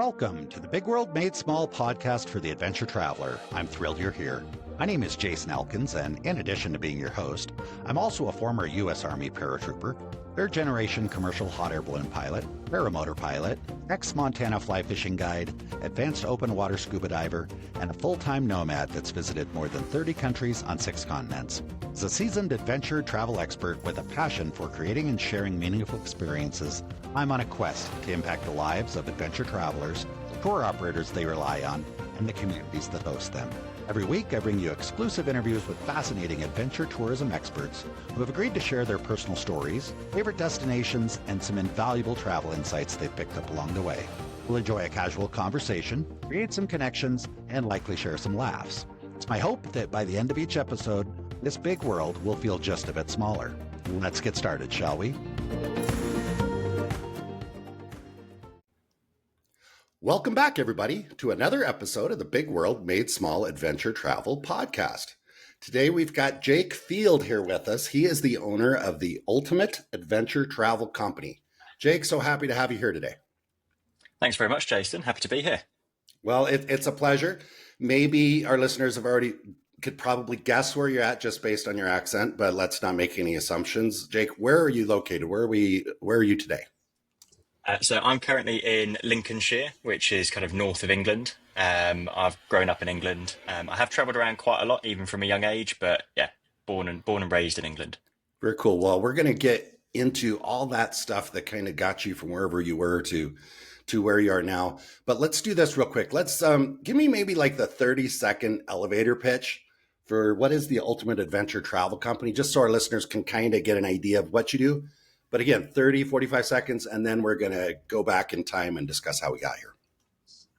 Welcome to the Big World Made Small podcast for the adventure traveler. I'm thrilled you're here. My name is Jason Elkins, and in addition to being your host, I'm also a former U.S. Army paratrooper, third-generation commercial hot air balloon pilot, paramotor pilot, ex-Montana fly fishing guide, advanced open water scuba diver, and a full-time nomad that's visited more than 30 countries on 6 continents. As a seasoned adventure travel expert with a passion for creating and sharing meaningful experiences, I'm on a quest to impact the lives of adventure travelers, the tour operators they rely on, and the communities that host them. Every week, I bring you exclusive interviews with fascinating adventure tourism experts who have agreed to share their personal stories, favorite destinations, and some invaluable travel insights they've picked up along the way. We'll enjoy a casual conversation, create some connections, and likely share some laughs. It's my hope that by the end of each episode, this big world will feel just a bit smaller. Let's get started, shall we? Welcome back, everybody, to another episode of the Big World Made Small Adventure Travel podcast. Today, we've got Jake Field here with us. He is the owner of the Ultimate Adventure Travel Company. Jake, so happy to have you here today. Thanks very much, Jason. Happy to be here. Well, it's a pleasure. Maybe our listeners could probably guess where you're at just based on your accent, but let's not make any assumptions. Jake, where are you located? Where are you today? So I'm currently in Lincolnshire, which is kind of north of England. I've grown up in England. I have travelled around quite a lot, even from a young age, but yeah, born and raised in England. Very cool. Well, we're going to get into all that stuff that kind of got you from wherever you were to where you are now. But let's do this real quick. Let's give me maybe like the 30-second elevator pitch for what is the Ultimate Adventure Travel Company, just so our listeners can kind of get an idea of what you do. But again, 30, 45 seconds, and then we're going to go back in time and discuss how we got here.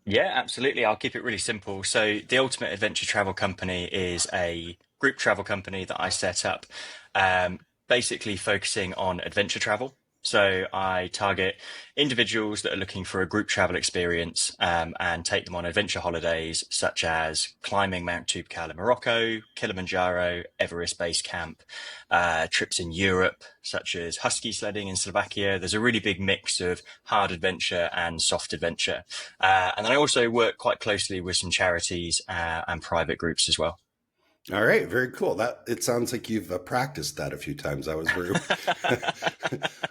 Yeah, absolutely. I'll keep it really simple. So the Ultimate Adventure Travel Company is a group travel company that I set up, basically focusing on adventure travel. So I target individuals that are looking for a group travel experience and take them on adventure holidays, such as climbing Mount Toubkal in Morocco, Kilimanjaro, Everest Base Camp, trips in Europe, such as husky sledding in Slovakia. There's a really big mix of hard adventure and soft adventure. And then I also work quite closely with some charities and private groups as well. All right, very cool. It sounds like you've practiced that a few times. I was very,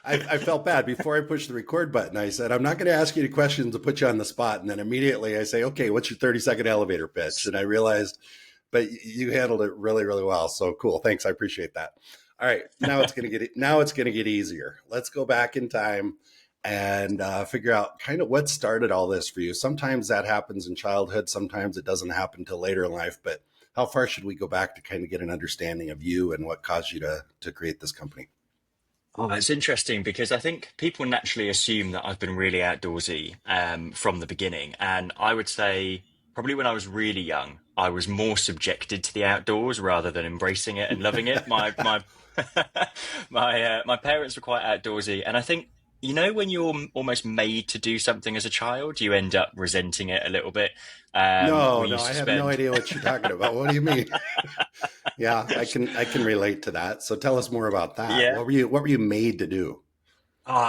I felt bad before I pushed the record button. I said, I'm not going to ask you any questions to put you on the spot. And then immediately I say, okay, what's your 30-second elevator pitch? And I realized, but you handled it really, really well. So cool. Thanks. I appreciate that. All right. Now it's going to get easier. Let's go back in time and figure out kind of what started all this for you. Sometimes that happens in childhood. Sometimes it doesn't happen until later in life, but how far should we go back to kind of get an understanding of you and what caused you to create this company? Oh, it's interesting because I think people naturally assume that I've been really outdoorsy from the beginning. And I would say probably when I was really young, I was more subjected to the outdoors rather than embracing it and loving it. My my parents were quite outdoorsy. And I think, you know, when you're almost made to do something as a child, you end up resenting it a little bit. No, I have no idea what you're talking about. What do you mean? Yeah, I can relate to that. So tell us more about that. Yeah. What were you made to do?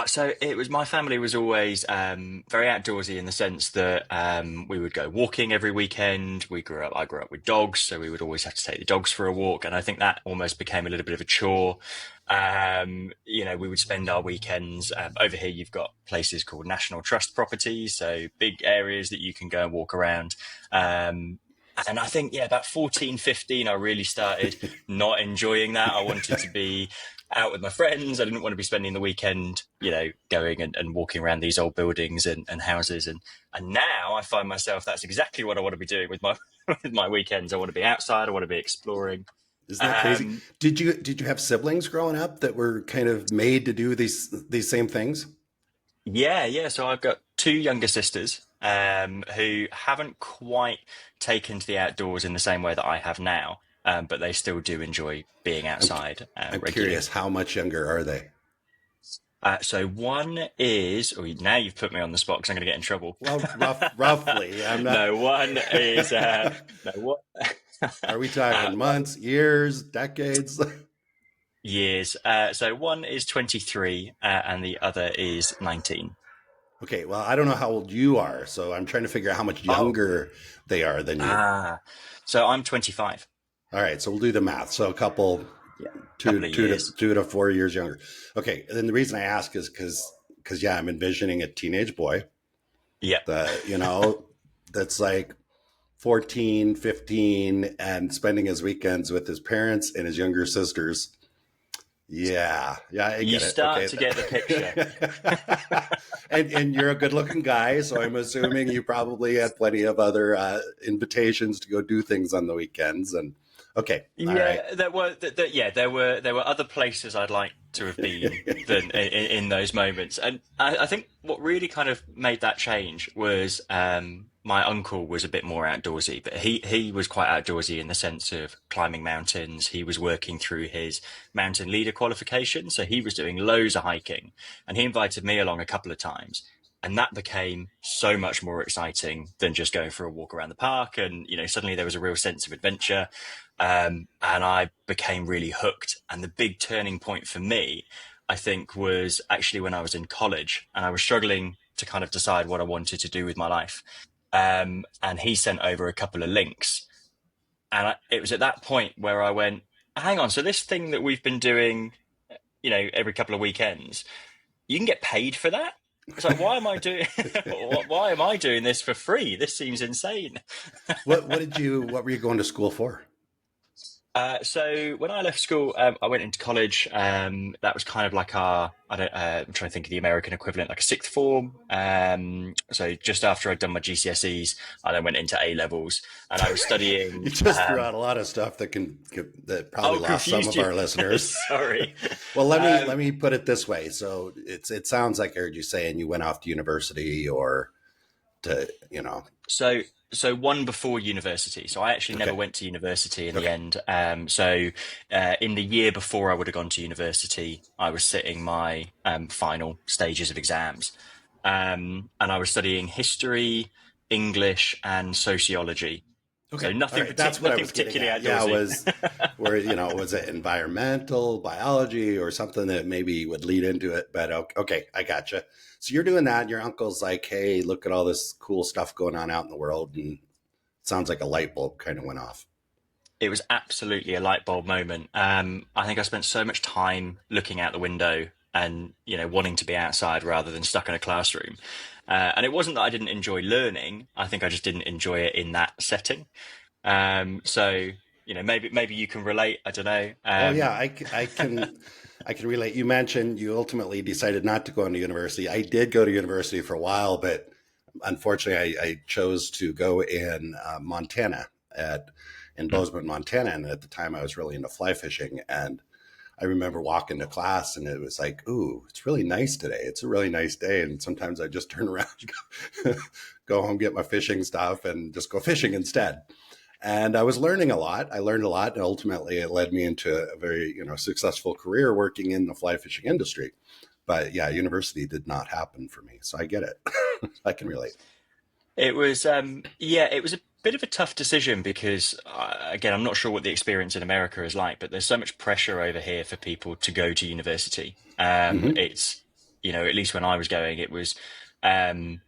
So my family was always very outdoorsy in the sense that we would go walking every weekend. I grew up with dogs, so we would always have to take the dogs for a walk. And I think that almost became a little bit of a chore. We would spend our weekends over here. You've got places called National Trust properties, so big areas that you can go and walk around. And I think, about 14, 15, I really started not enjoying that. I wanted to be out with my friends. I didn't want to be spending the weekend, going and walking around these old buildings and houses. And now I find myself, that's exactly what I want to be doing with my weekends. I want to be outside. I want to be exploring. Isn't that crazy? Did you have siblings growing up that were kind of made to do these same things? Yeah. So I've got 2 younger sisters who haven't quite taken to the outdoors in the same way that I have now, but they still do enjoy being outside. I'm curious, how much younger are they? So one is, now you've put me on the spot because I'm going to get in trouble. Well, roughly. I'm not. No, one is, what? Are we talking months, years, decades? Years. So one is 23 and the other is 19. Okay, well, I don't know how old you are, so I'm trying to figure out how much Oh, younger they are than you. so I'm 25. All right, so we'll do the math. So a couple, Yeah, couple of years. 2 to 4 years younger. Okay, and then the reason I ask is because yeah, I'm envisioning a teenage boy Yeah. that that's like 14, 15, and spending his weekends with his parents and his younger sisters. Yeah, yeah, I You get it. start Okay. to get the picture. And you're a good looking guy, so I'm assuming you probably had plenty of other invitations to go do things on the weekends. And okay, all right. Yeah, there were other places I'd like to have been than in those moments, and I think what really kind of made that change was my uncle was a bit more outdoorsy, but he was quite outdoorsy in the sense of climbing mountains. He was working through his mountain leader qualification, so he was doing loads of hiking, and he invited me along a couple of times. And that became so much more exciting than just going for a walk around the park. And, suddenly there was a real sense of adventure. And I became really hooked. And the big turning point for me, I think, was actually when I was in college and I was struggling to kind of decide what I wanted to do with my life. And he sent over a couple of links. And it was at that point where I went, hang on, so this thing that we've been doing, every couple of weekends, you can get paid for that? It's like, why am I doing why am I doing this for free? This seems insane. What were you going to school for? So when I left school, I went into college. That was kind of like I'm trying to think of the American equivalent, like a sixth form. So just after I'd done my GCSEs, I then went into A levels, and I was studying. You just threw out a lot of stuff that probably lost some of you. our listeners. Sorry. Well, let me put it this way. So it sounds like I heard you saying you went off to university or to. So one before university. So I actually never Okay. went to university in the Okay. end. In the year before I would have gone to university, I was sitting my final stages of exams, and I was studying history, English, and sociology. So Okay. All nothing, right. That's what I nothing was getting particularly at. Yeah, outdoorsy. was it environmental biology or something that maybe would lead into it? But okay, I gotcha. So you're doing that. And your uncle's like, hey, look at all this cool stuff going on out in the world. And it sounds like a light bulb kind of went off. It was absolutely a light bulb moment. I think I spent so much time looking out the window and wanting to be outside rather than stuck in a classroom. And it wasn't that I didn't enjoy learning. I think I just didn't enjoy it in that setting. So maybe you can relate. I don't know. Oh yeah, I can relate. You mentioned you ultimately decided not to go into university. I did go to university for a while, but unfortunately, I chose to go in Montana in Bozeman, Montana, and at the time I was really into fly fishing. And I remember walking to class, and it was like, "Ooh, it's really nice today. It's a really nice day." And sometimes I just turn around, go home, get my fishing stuff, and just go fishing instead. And I was learning a lot. I learned a lot, and ultimately, it led me into a very successful career working in the fly fishing industry. But yeah, university did not happen for me, so I get it. I can relate. It was a bit of a tough decision because, again, I'm not sure what the experience in America is like, but there's so much pressure over here for people to go to university. Hmm. At least when I was going, um,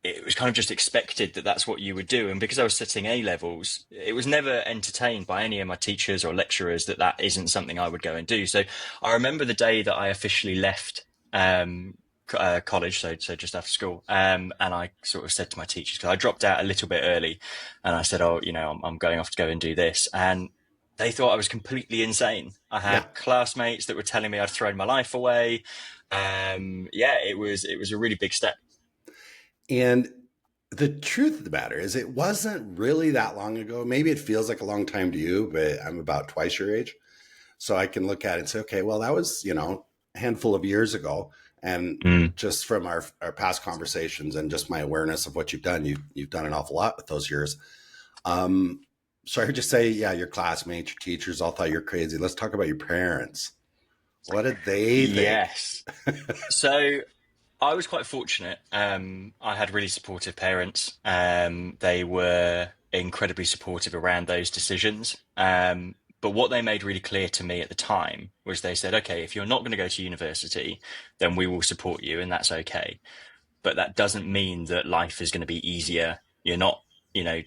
it was kind of just expected that that's what you would do. And because I was sitting A levels, it was never entertained by any of my teachers or lecturers that that isn't something I would go and do. So I remember the day that I officially left college, so just after school, and I sort of said to my teachers, because I dropped out a little bit early, and I said, "Oh, I'm going off to go and do this," and they thought I was completely insane. I Yeah. had classmates that were telling me I'd thrown my life away. It was a really big step. And the truth of the matter is, it wasn't really that long ago. Maybe it feels like a long time to you, but I'm about twice your age. So I can look at it and say, okay, well, that was, a handful of years ago. And Mm. just from our past conversations and just my awareness of what you've done, you've done an awful lot with those years. Um, so I heard you say, yeah, your classmates, your teachers all thought you're crazy. Let's talk about your parents. What did they think? Yes. So I was quite fortunate. I had really supportive parents. They were incredibly supportive around those decisions. But what they made really clear to me at the time was they said, okay, if you're not going to go to university, then we will support you, and that's okay. but that doesn't mean that life is going to be easier. You're not, you know,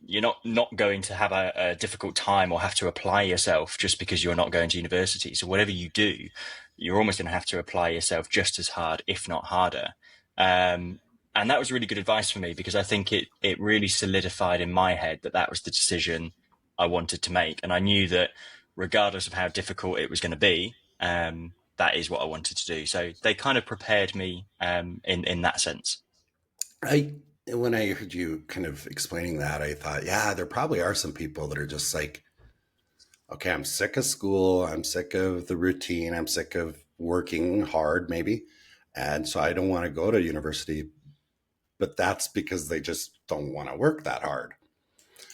you're not going to have a difficult time or have to apply yourself just because you're not going to university. So whatever you do, you're almost going to have to apply yourself just as hard, if not harder. Um, and that was really good advice for me because I think it really solidified in my head that that was the decision I wanted to make. And I knew that regardless of how difficult it was going to be, that is what I wanted to do. So they kind of prepared me in that sense. I when I heard you kind of explaining that, I thought, yeah, there probably are some people that are just like, okay, I'm sick of school, I'm sick of the routine, I'm sick of working hard, maybe, and so I don't want to go to university. But that's because they just don't want to work that hard.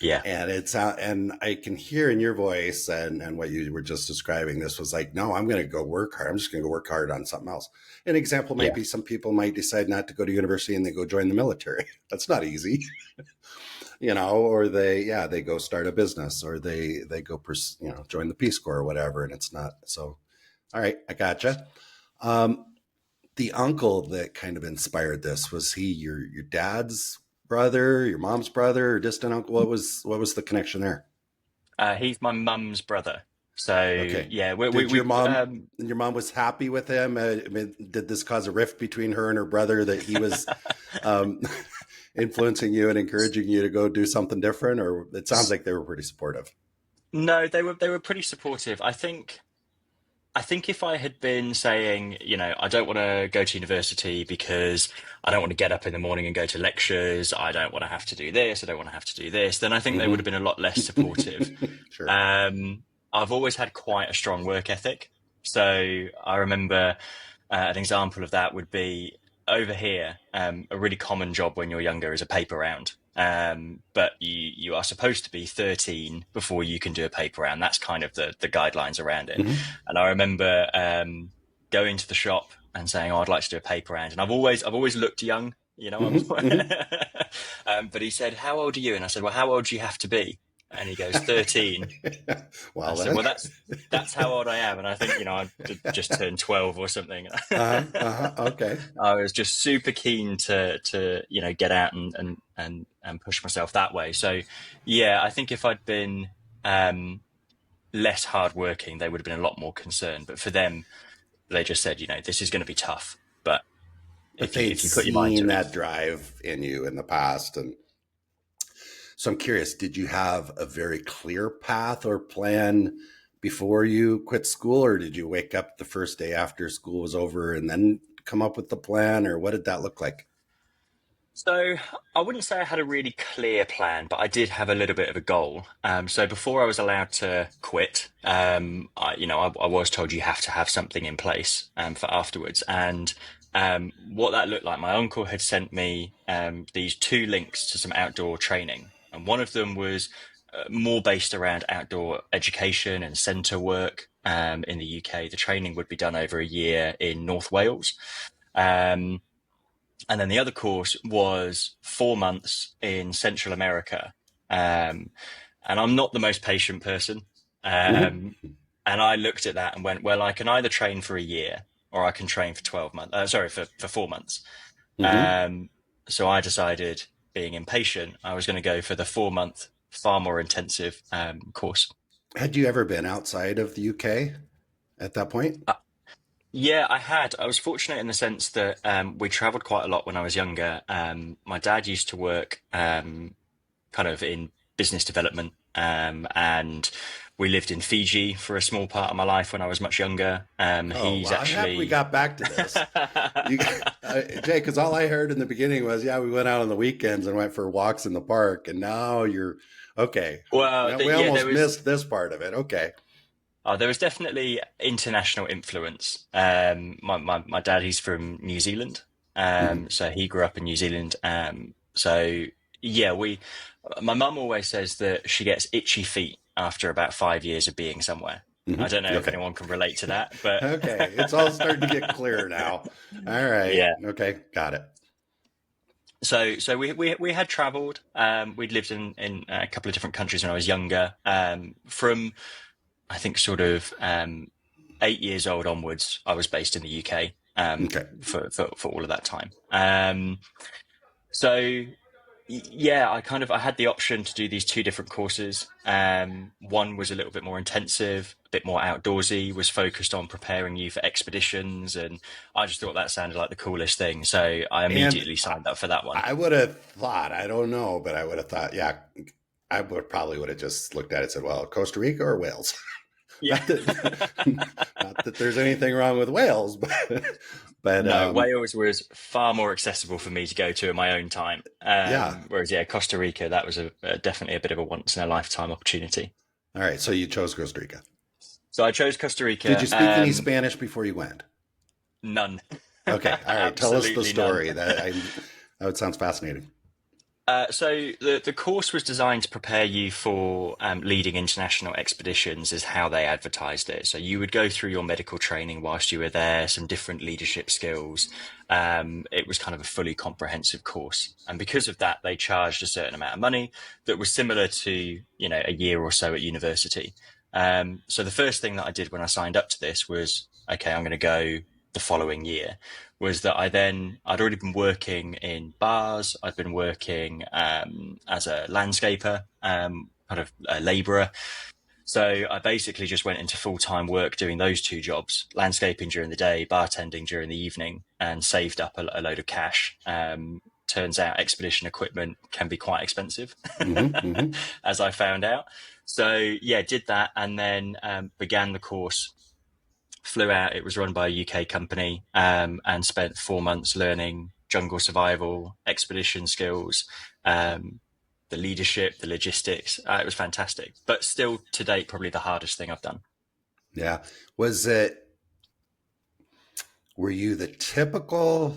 Yeah, And and I can hear in your voice and what you were just describing, this was like, no, I'm going to go work hard. I'm just going to go work hard on something else. An example might yeah, be some people might decide not to go to university and they go join the military. That's not easy, or they go start a business, or they go, join the Peace Corps or whatever. And it's not so. All right, I gotcha. Um, the uncle that kind of inspired this, was he your dad's brother, your mom's brother, or distant uncle? What was the connection there? he's my mum's brother. So Okay. yeah, we Did we your mom was happy with him? I mean, did this cause a rift between her and her brother that he was um, influencing you and encouraging you to go do something different? Or it sounds like they were pretty supportive. no, they were pretty supportive. I think if I had been saying, I don't want to go to university because I don't want to get up in the morning and go to lectures, I don't want to have to do this, I don't want to have to do this, then I think they would have been a lot less supportive. Sure. I've always had quite a strong work ethic. So I remember an example of that would be over here. A really common job when you're younger is a paper round. But you are supposed to be 13 before you can do a paper round. That's kind of the guidelines around it. Hmm. And I remember going to the shop and saying, "Oh, I'd like to do a paper round." And I've always looked young, Hmm. Hmm. but he said, "How old are you?" And I said, "Well, how old do you have to be?" And he goes, 13. I Well said, then. "Well, that's how old I am." And I think, I just turned 12 or something. Uh-huh, uh-huh, okay. I was just super keen to get out and push myself that way. So yeah, I think if I'd been um, less hardworking, they would have been a lot more concerned. But for them, they just said, this is going to be tough, but But if you they'd if you put your mind seen to it. that drive in you in the past. And so I'm curious, did you have a very clear path or plan before you quit school, or did you wake up the first day after school was over and then come up with the plan, or what did that look like? So I wouldn't say I had a really clear plan, but I did have a little bit of a goal. So before I was allowed to quit, I was told you have to have something in place for afterwards. And what that looked like, my uncle had sent me these two links to some outdoor training, and one of them was more based around outdoor education and centre work. In the UK, the training would be done over a year in North Wales. Um, and then the other course was 4 months in Central America. Um, and I'm not the most patient person. Hmm. Um, and I looked at that and went, well, I can either train for a year or I can train for 12 months. Sorry, for 4 months. Hmm. Um, so I decided, being impatient, I was going to go for the 4 month, far more intensive course. Had you ever been outside of the UK at that point? Uh, yeah, I had. I was fortunate in the sense that we traveled quite a lot when I was younger. My dad used to work kind of in business development. And we lived in Fiji for a small part of my life when I was much younger. Oh, He's well, I'm happy we actually, got back to this. You, Jay, because all I heard in the beginning was, yeah, we went out on the weekends and went for walks in the park, and now you're okay. well, We yeah, almost missed this part of it. Okay. there was definitely international influence. My dad, he's from New Zealand. Hmm. So he grew up in New Zealand. So yeah, my mum always says that she gets itchy feet after about 5 years of being somewhere. Hmm. I don't know if Okay. anyone can relate to that, but Okay. It's all starting to get clearer now. All right. yeah. Okay. Got it. So we had travelled. We'd lived in a couple of different countries when I was younger. From I think sort of 8 years old onwards, I was based in the UK. Okay. for all of that time. So yeah, I had the option to do these two different courses. One was a little bit more intensive, a bit more outdoorsy, was focused on preparing you for expeditions, and I just thought that sounded like the coolest thing. So I And immediately signed up for that one. I would have thought, I don't know, but I would have thought, yeah, would have just looked at it and said, well, Costa Rica or Wales? Yeah. Not that, not that there's anything wrong with Wales, but No, Wales was far more accessible for me to go to in my own time. yeah. Whereas, yeah, Costa Rica, that was definitely a bit of a once in a lifetime opportunity. All right. So you chose Costa Rica. So I chose Costa Did you Rica. speak any Spanish before you went? None. Okay. All right. Tell us the Absolutely none. story. That sounds fascinating. So the course was designed to prepare you for leading international expeditions, is how they advertised it. So you would go through your medical training whilst you were there, some different leadership skills. It was kind of a fully comprehensive course, and because of that, they charged a certain amount of money that was similar to a year or so at university. So the first thing that I did when I signed up to this was, okay, I'm going to go the following year. Was that I'd already been working in bars. I'd been working as a landscaper, kind of a labourer. So I basically just went into full-time work doing those two jobs, landscaping during the day, bartending during the evening, and saved up a load of cash. Turns out expedition equipment can be quite expensive, Mm-hmm, mm-hmm. as I found out. So yeah, did that, and then began the course. Flew out. It was run by a UK company, and spent 4 months learning jungle survival, expedition skills, the leadership, the logistics. It was fantastic, but still to date, probably the hardest thing I've done. Yeah. Were you the typical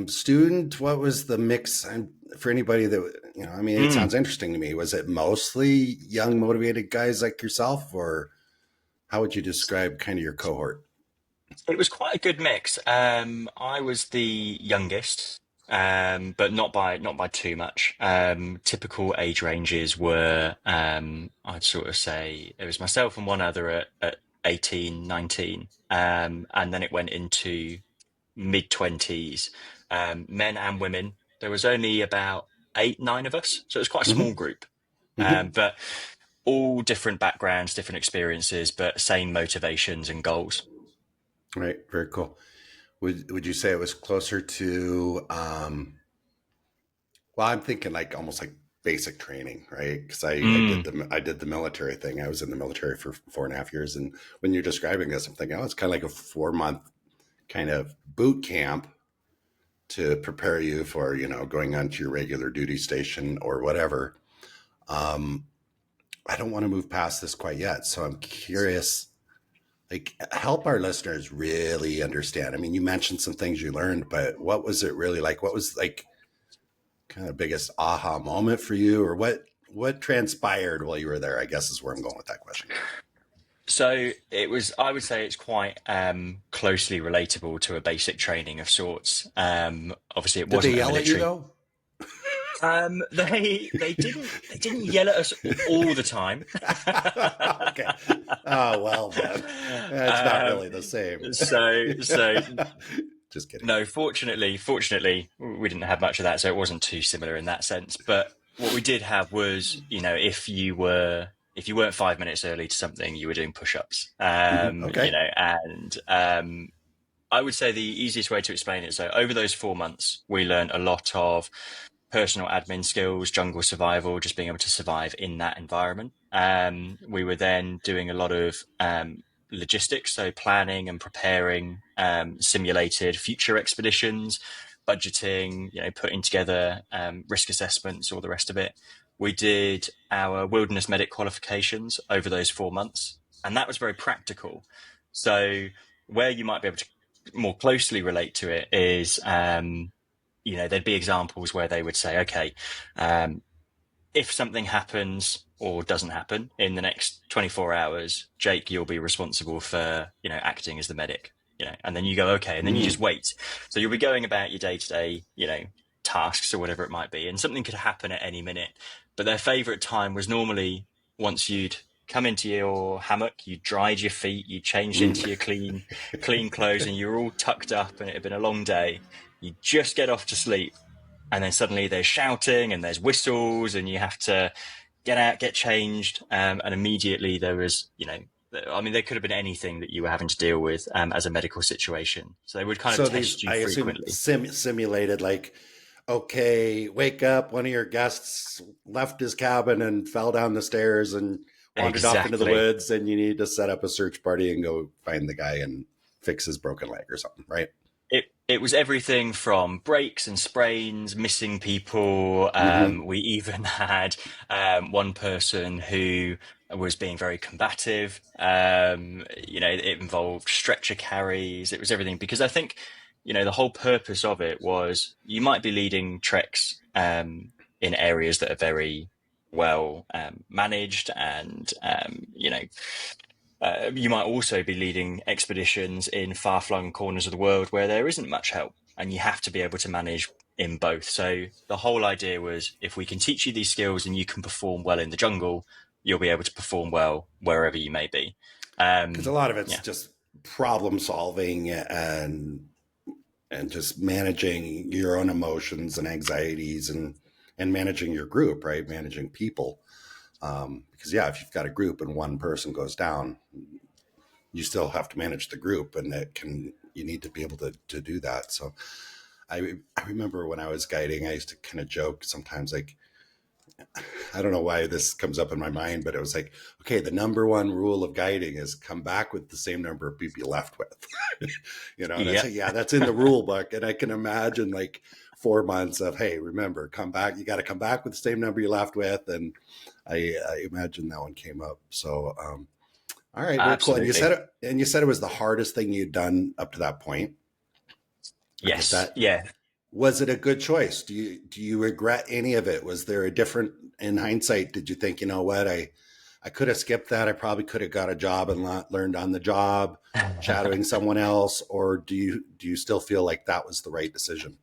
student? What was the mix? And for anybody that, I mean, it sounds interesting to me. Was it mostly young, motivated guys like yourself, or how would you describe kind of your cohort? It was quite a good mix. I was the youngest, but not by too much. Typical age ranges were, I'd sort of say it was myself and one other at 18, 19, and then it went into mid 20s, men and women. There was only about 8, 9 of us, so it was quite a Mm-hmm, small group. mm-hmm. But all different backgrounds, different experiences, but same motivations and goals. Right. Very cool. Would you say it was closer to, well, I'm thinking like almost like basic training, right? Because I did the military thing. I was in the military for 4.5 years, and when you're describing this, I'm thinking, oh, it's kind of like a 4-month kind of boot camp to prepare you for going on to your regular duty station or whatever. I don't want to move past this quite yet, so I'm curious. Like, help our listeners really understand. I mean, you mentioned some things you learned, but what was it really like? What was like kind of biggest aha moment for you, or what transpired while you were there, I guess is where I'm going with that question. So I would say it's quite closely relatable to a basic training of sorts. Obviously it Did they wasn't a yell at you military. though? They didn't yell at us all the time. Okay. Oh, well then. It's not really the same. So Just kidding. no, fortunately, we didn't have much of that, so it wasn't too similar in that sense. But what we did have was, if you weren't 5 minutes early to something, you were doing push-ups. Okay. And I would say the easiest way to explain it. So over those 4 months, we learned a lot of personal admin skills, jungle survival, just being able to survive in that environment. We were then doing a lot of logistics, so planning and preparing simulated future expeditions, budgeting, putting together risk assessments, all the rest of it. We did our wilderness medic qualifications over those 4 months, and that was very practical. So where you might be able to more closely relate to it is, there'd be examples where they would say, okay, if something happens or doesn't happen in the next 24 hours, Jake, you'll be responsible for, acting as the medic, and then you go, okay. And then you just wait. So you'll be going about your day to day, tasks or whatever it might be. And something could happen at any minute, but their favorite time was normally once you'd come into your hammock, you dried your feet, you changed into your clean clothes, and you're all tucked up, and it had been a long day. You just get off to sleep, and then suddenly there's shouting and there's whistles, and you have to get out, get changed, and immediately there was, I mean, there could have been anything that you were having to deal with as a medical situation. So they would kind of So test these, you I assume, frequently. simulated like, okay, wake up. One of your guests left his cabin and fell down the stairs and wandered off into the Exactly. woods, and you need to set up a search party and go find the guy and fix his broken leg or something, right? It was everything from breaks and sprains, missing people. Mm-hmm. We even had one person who was being very combative. It involved stretcher carries. It was everything because I think, the whole purpose of it was you might be leading treks in areas that are very well managed and you might also be leading expeditions in far-flung corners of the world where there isn't much help, and you have to be able to manage in both. So the whole idea was, if we can teach you these skills and you can perform well in the jungle, you'll be able to perform well wherever you may be. Because a lot of it's Yeah, just problem solving and just managing your own emotions and anxieties and managing your group, right? Managing people. Because if you've got a group and one person goes down, you still have to manage the group, and you need to be able to do that. So I remember when I was guiding, I used to kind of joke sometimes, like, I don't know why this comes up in my mind, but it was like, okay, the number one rule of guiding is come back with the same number of people you left with. And I yeah, say, yeah, that's in the rule book. And I can imagine like 4 months of, hey, remember, come back. You got to come back with the same number you left with. And I imagine that one came up. So, all right, very cool. And absolutely. you said it was the hardest thing you'd done up to that point. I get Yes, that. yeah. Was it a good choice? Do you regret any of it? Was there a different, in hindsight, did you think, you know what, I could have skipped that. I probably could have got a job and learned on the job, shadowing someone else, or do you still feel like that was the right decision?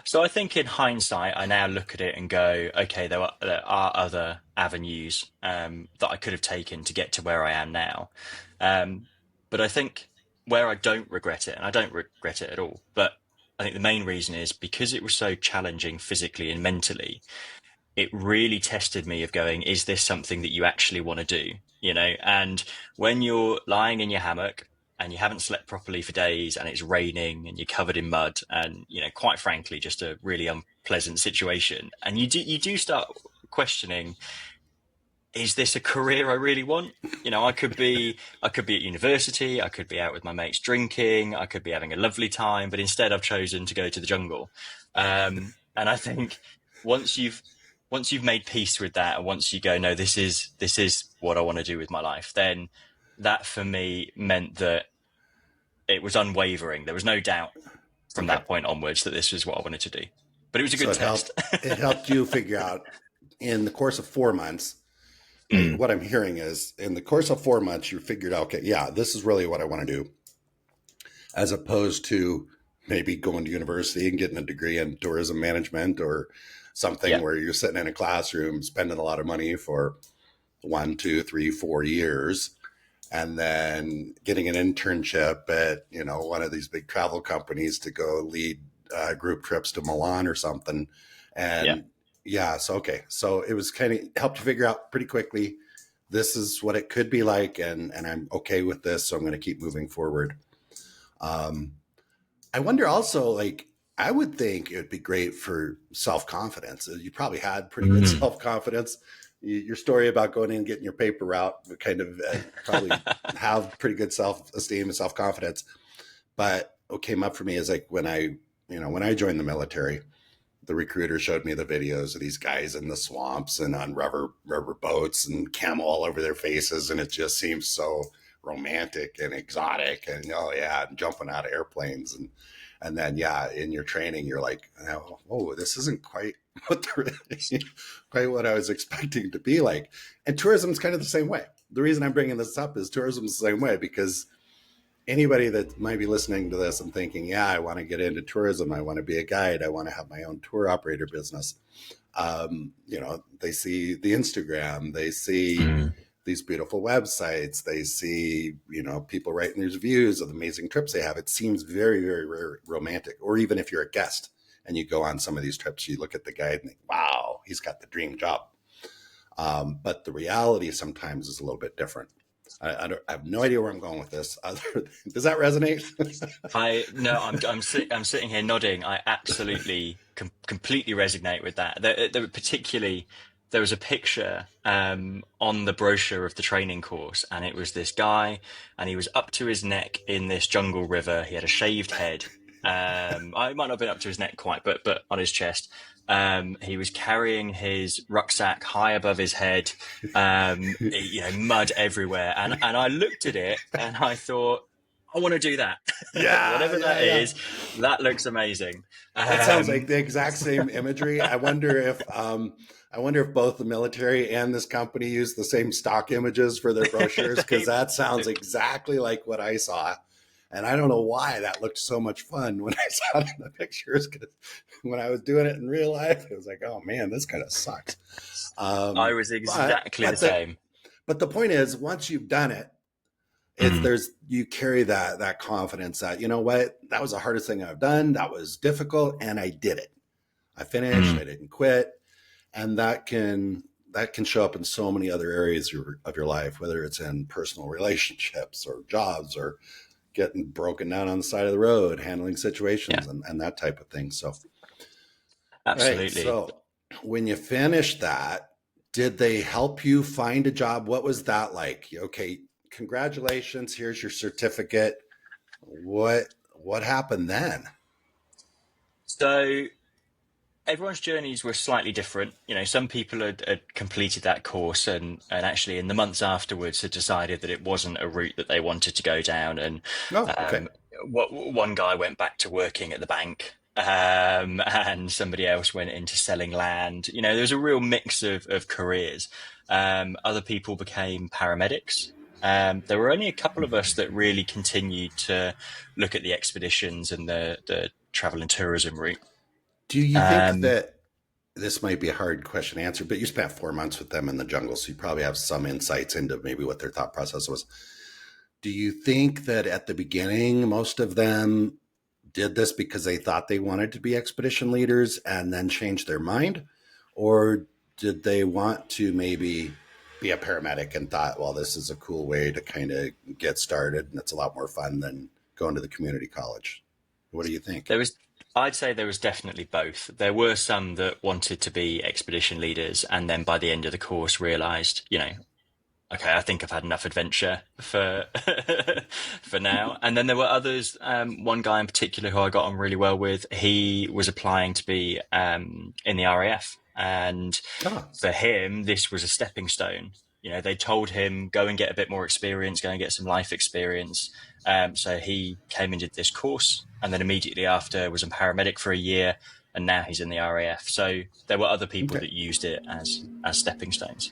So I think in hindsight, I now look at it and go, okay, there are other avenues that I could have taken to get to where I am now. Um, but I think where I don't regret it, and I don't regret it at all, but I think the main reason is because it was so challenging physically and mentally, it really tested me of going, is this something that you actually want to do? And when you're lying in your hammock and you haven't slept properly for days and it's raining and you're covered in mud and, quite frankly, just a really unpleasant situation. And you do start questioning, is this a career I really want? I could be at university, I could be out with my mates drinking, I could be having a lovely time, but instead I've chosen to go to the jungle. And I think once you've once you've made peace with that, and once you go, no, this is what I want to do with my life, then that for me meant that it was unwavering. There was no doubt from Okay. that point onwards that this was what I wanted to do. But it was a So good test. it helped you figure out in the course of 4 months. Mm. What I'm hearing is in the course of 4 months, you figured out, okay, yeah, this is really what I want to do, as opposed to maybe going to university and getting a degree in tourism management or something Yeah. where you're sitting in a classroom spending a lot of money for 1, 2, 3, 4 years, and then getting an internship at one of these big travel companies to go lead group trips to Milan or something. Yeah. And yeah, so okay, so it was kind of helped you figure out pretty quickly, this is what it could be like, and I'm okay with this, so I'm going to keep moving forward. um I wonder also, like, I would think it would be great for self-confidence. You probably had pretty good Mm. self-confidence. Your story about going in and getting your paper route would kind of probably have pretty good self-esteem and self-confidence. But what came up for me is like when I joined the military, the recruiter showed me the videos of these guys in the swamps and on rubber boats and camel all over their faces, and it just seems so romantic and exotic. And oh yeah, and jumping out of airplanes, and then yeah, in your training, you're like, oh, this isn't quite quite what I was expecting to be like. And tourism is kind of the same way. The reason I'm bringing this up is tourism is the same way, because anybody that might be listening to this and thinking, yeah, I want to get into tourism, I want to be a guide, I want to have my own tour operator business. They see the Instagram, they see Mm. these beautiful websites. They see, people writing these reviews of the amazing trips they have. It seems very, very, very romantic. Or even if you're a guest and you go on some of these trips, you look at the guide and think, wow, he's got the dream job. But the reality sometimes is a little bit different. I have no idea where I'm going with this. Does that resonate? No, I'm sitting here nodding. I absolutely completely resonate with that. Particularly, there was a picture on the brochure of the training course, and it was this guy, and he was up to his neck in this jungle river. He had a shaved head. I might not have been up to his neck quite, but on his chest. He was carrying his rucksack high above his head, mud everywhere. And I looked at it and I thought, I want to do that. Yeah. Whatever that is, that looks amazing. That sounds like the exact same imagery. I wonder if both the military and this company use the same stock images for their brochures, because that sounds exactly like what I saw. And I don't know why that looked so much fun when I saw it in the pictures, because when I was doing it in real life, it was like, oh man, this kind of sucks. I was exactly the same. But the point is, once you've done it, you carry that confidence that, you know what, that was the hardest thing I've done. That was difficult, and I did it. I finished. I didn't quit, and that can show up in so many other areas of your life, whether it's in personal relationships or jobs or getting broken down on the side of the road, handling situations and that type of thing. So, absolutely. Right, so when you finished that, did they help you find a job? What was that like? Okay, congratulations. Here's your certificate. What happened then? So everyone's journeys were slightly different. Some people had completed that course and actually in the months afterwards had decided that it wasn't a route that they wanted to go down. And one guy went back to working at the bank, and somebody else went into selling land. There was a real mix of careers. Other people became paramedics. There were only a couple of us that really continued to look at the expeditions and the travel and tourism route. Do you think that this might be a hard question to answer, but you spent 4 months with them in the jungle, so you probably have some insights into maybe what their thought process was. Do you think that at the beginning, most of them did this because they thought they wanted to be expedition leaders and then changed their mind? Or did they want to maybe be a paramedic and thought, well, this is a cool way to kind of get started and it's a lot more fun than going to the community college? What do you think? I'd say there was definitely both. There were some that wanted to be expedition leaders and then by the end of the course realized, okay, I think I've had enough adventure for for now. And then there were others. One guy in particular who I got on really well with, he was applying to be in the RAF. And for him, this was a stepping stone. They told him, go and get a bit more experience, go and get some life experience. So he came and did this course and then immediately after was a paramedic for a year. And now he's in the RAF. So there were other people that used it as stepping stones.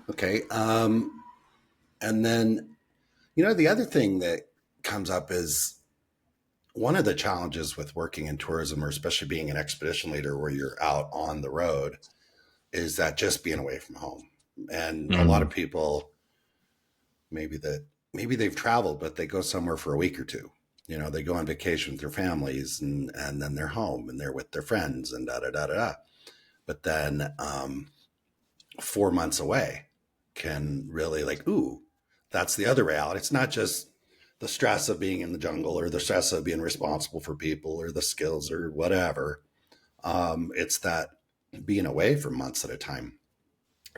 Okay. And then, the other thing that comes up is one of the challenges with working in tourism, or especially being an expedition leader where you're out on the road, is that just being away from home. And a lot of people, maybe they've traveled, but they go somewhere for a week or two. They go on vacation with their families and then they're home and they're with their friends and da, da, da, da, da. But then 4 months away can really that's the other reality. It's not just the stress of being in the jungle or the stress of being responsible for people or the skills or whatever. It's that being away for months at a time.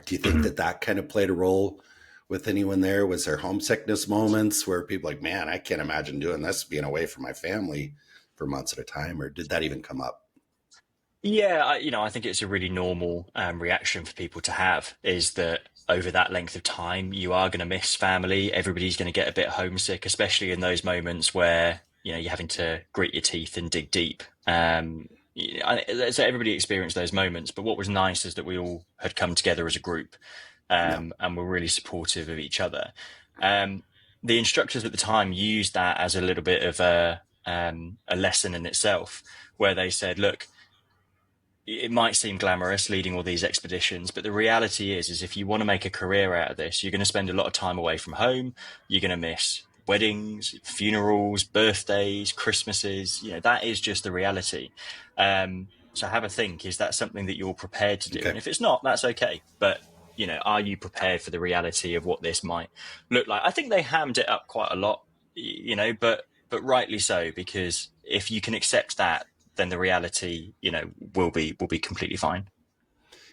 Do you think that kind of played a role with anyone there? Was there homesickness moments where people like, man, I can't imagine doing this, being away from my family for months at a time? Or did that even come up? Yeah, I think it's a really normal reaction for people to have, is that over that length of time, you are going to miss family. Everybody's going to get a bit homesick, especially in those moments where, you're having to grit your teeth and dig deep. So everybody experienced those moments. But what was nice is that we all had come together as a group and were really supportive of each other. The instructors at the time used that as a little bit of a lesson in itself, where they said, look, it might seem glamorous leading all these expeditions, but the reality is if you want to make a career out of this, you're going to spend a lot of time away from home. You're going to miss weddings, funerals, birthdays, Christmases. That is just the reality. So have a think, is that something that you're prepared to do? Okay. And if it's not, that's okay. But, are you prepared for the reality of what this might look like? I think they hammed it up quite a lot, but rightly so, because if you can accept that, then the reality, will be completely fine.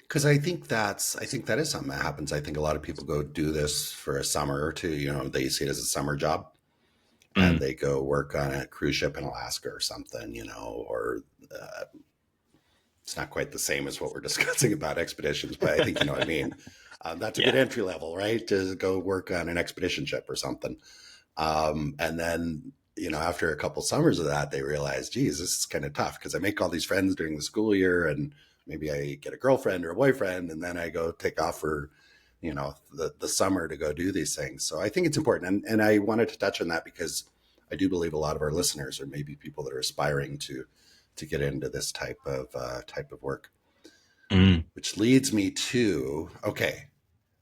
Because I think that is something that happens. I think a lot of people go do this for a summer or two. They see it as a summer job, and Mm. they go work on a cruise ship in Alaska or something. Or it's not quite the same as what we're discussing about expeditions, but I think you know what I mean. That's a good Yeah. entry level, right? To go work on an expedition ship or something. And then, after a couple summers of that, they realize, geez, this is kind of tough because I make all these friends during the school year and maybe I get a girlfriend or a boyfriend and then I go take off for, the summer to go do these things. So I think it's important. And I wanted to touch on that because I do believe a lot of our listeners are maybe people that are aspiring to get into this type of work, Mm. which leads me to, okay,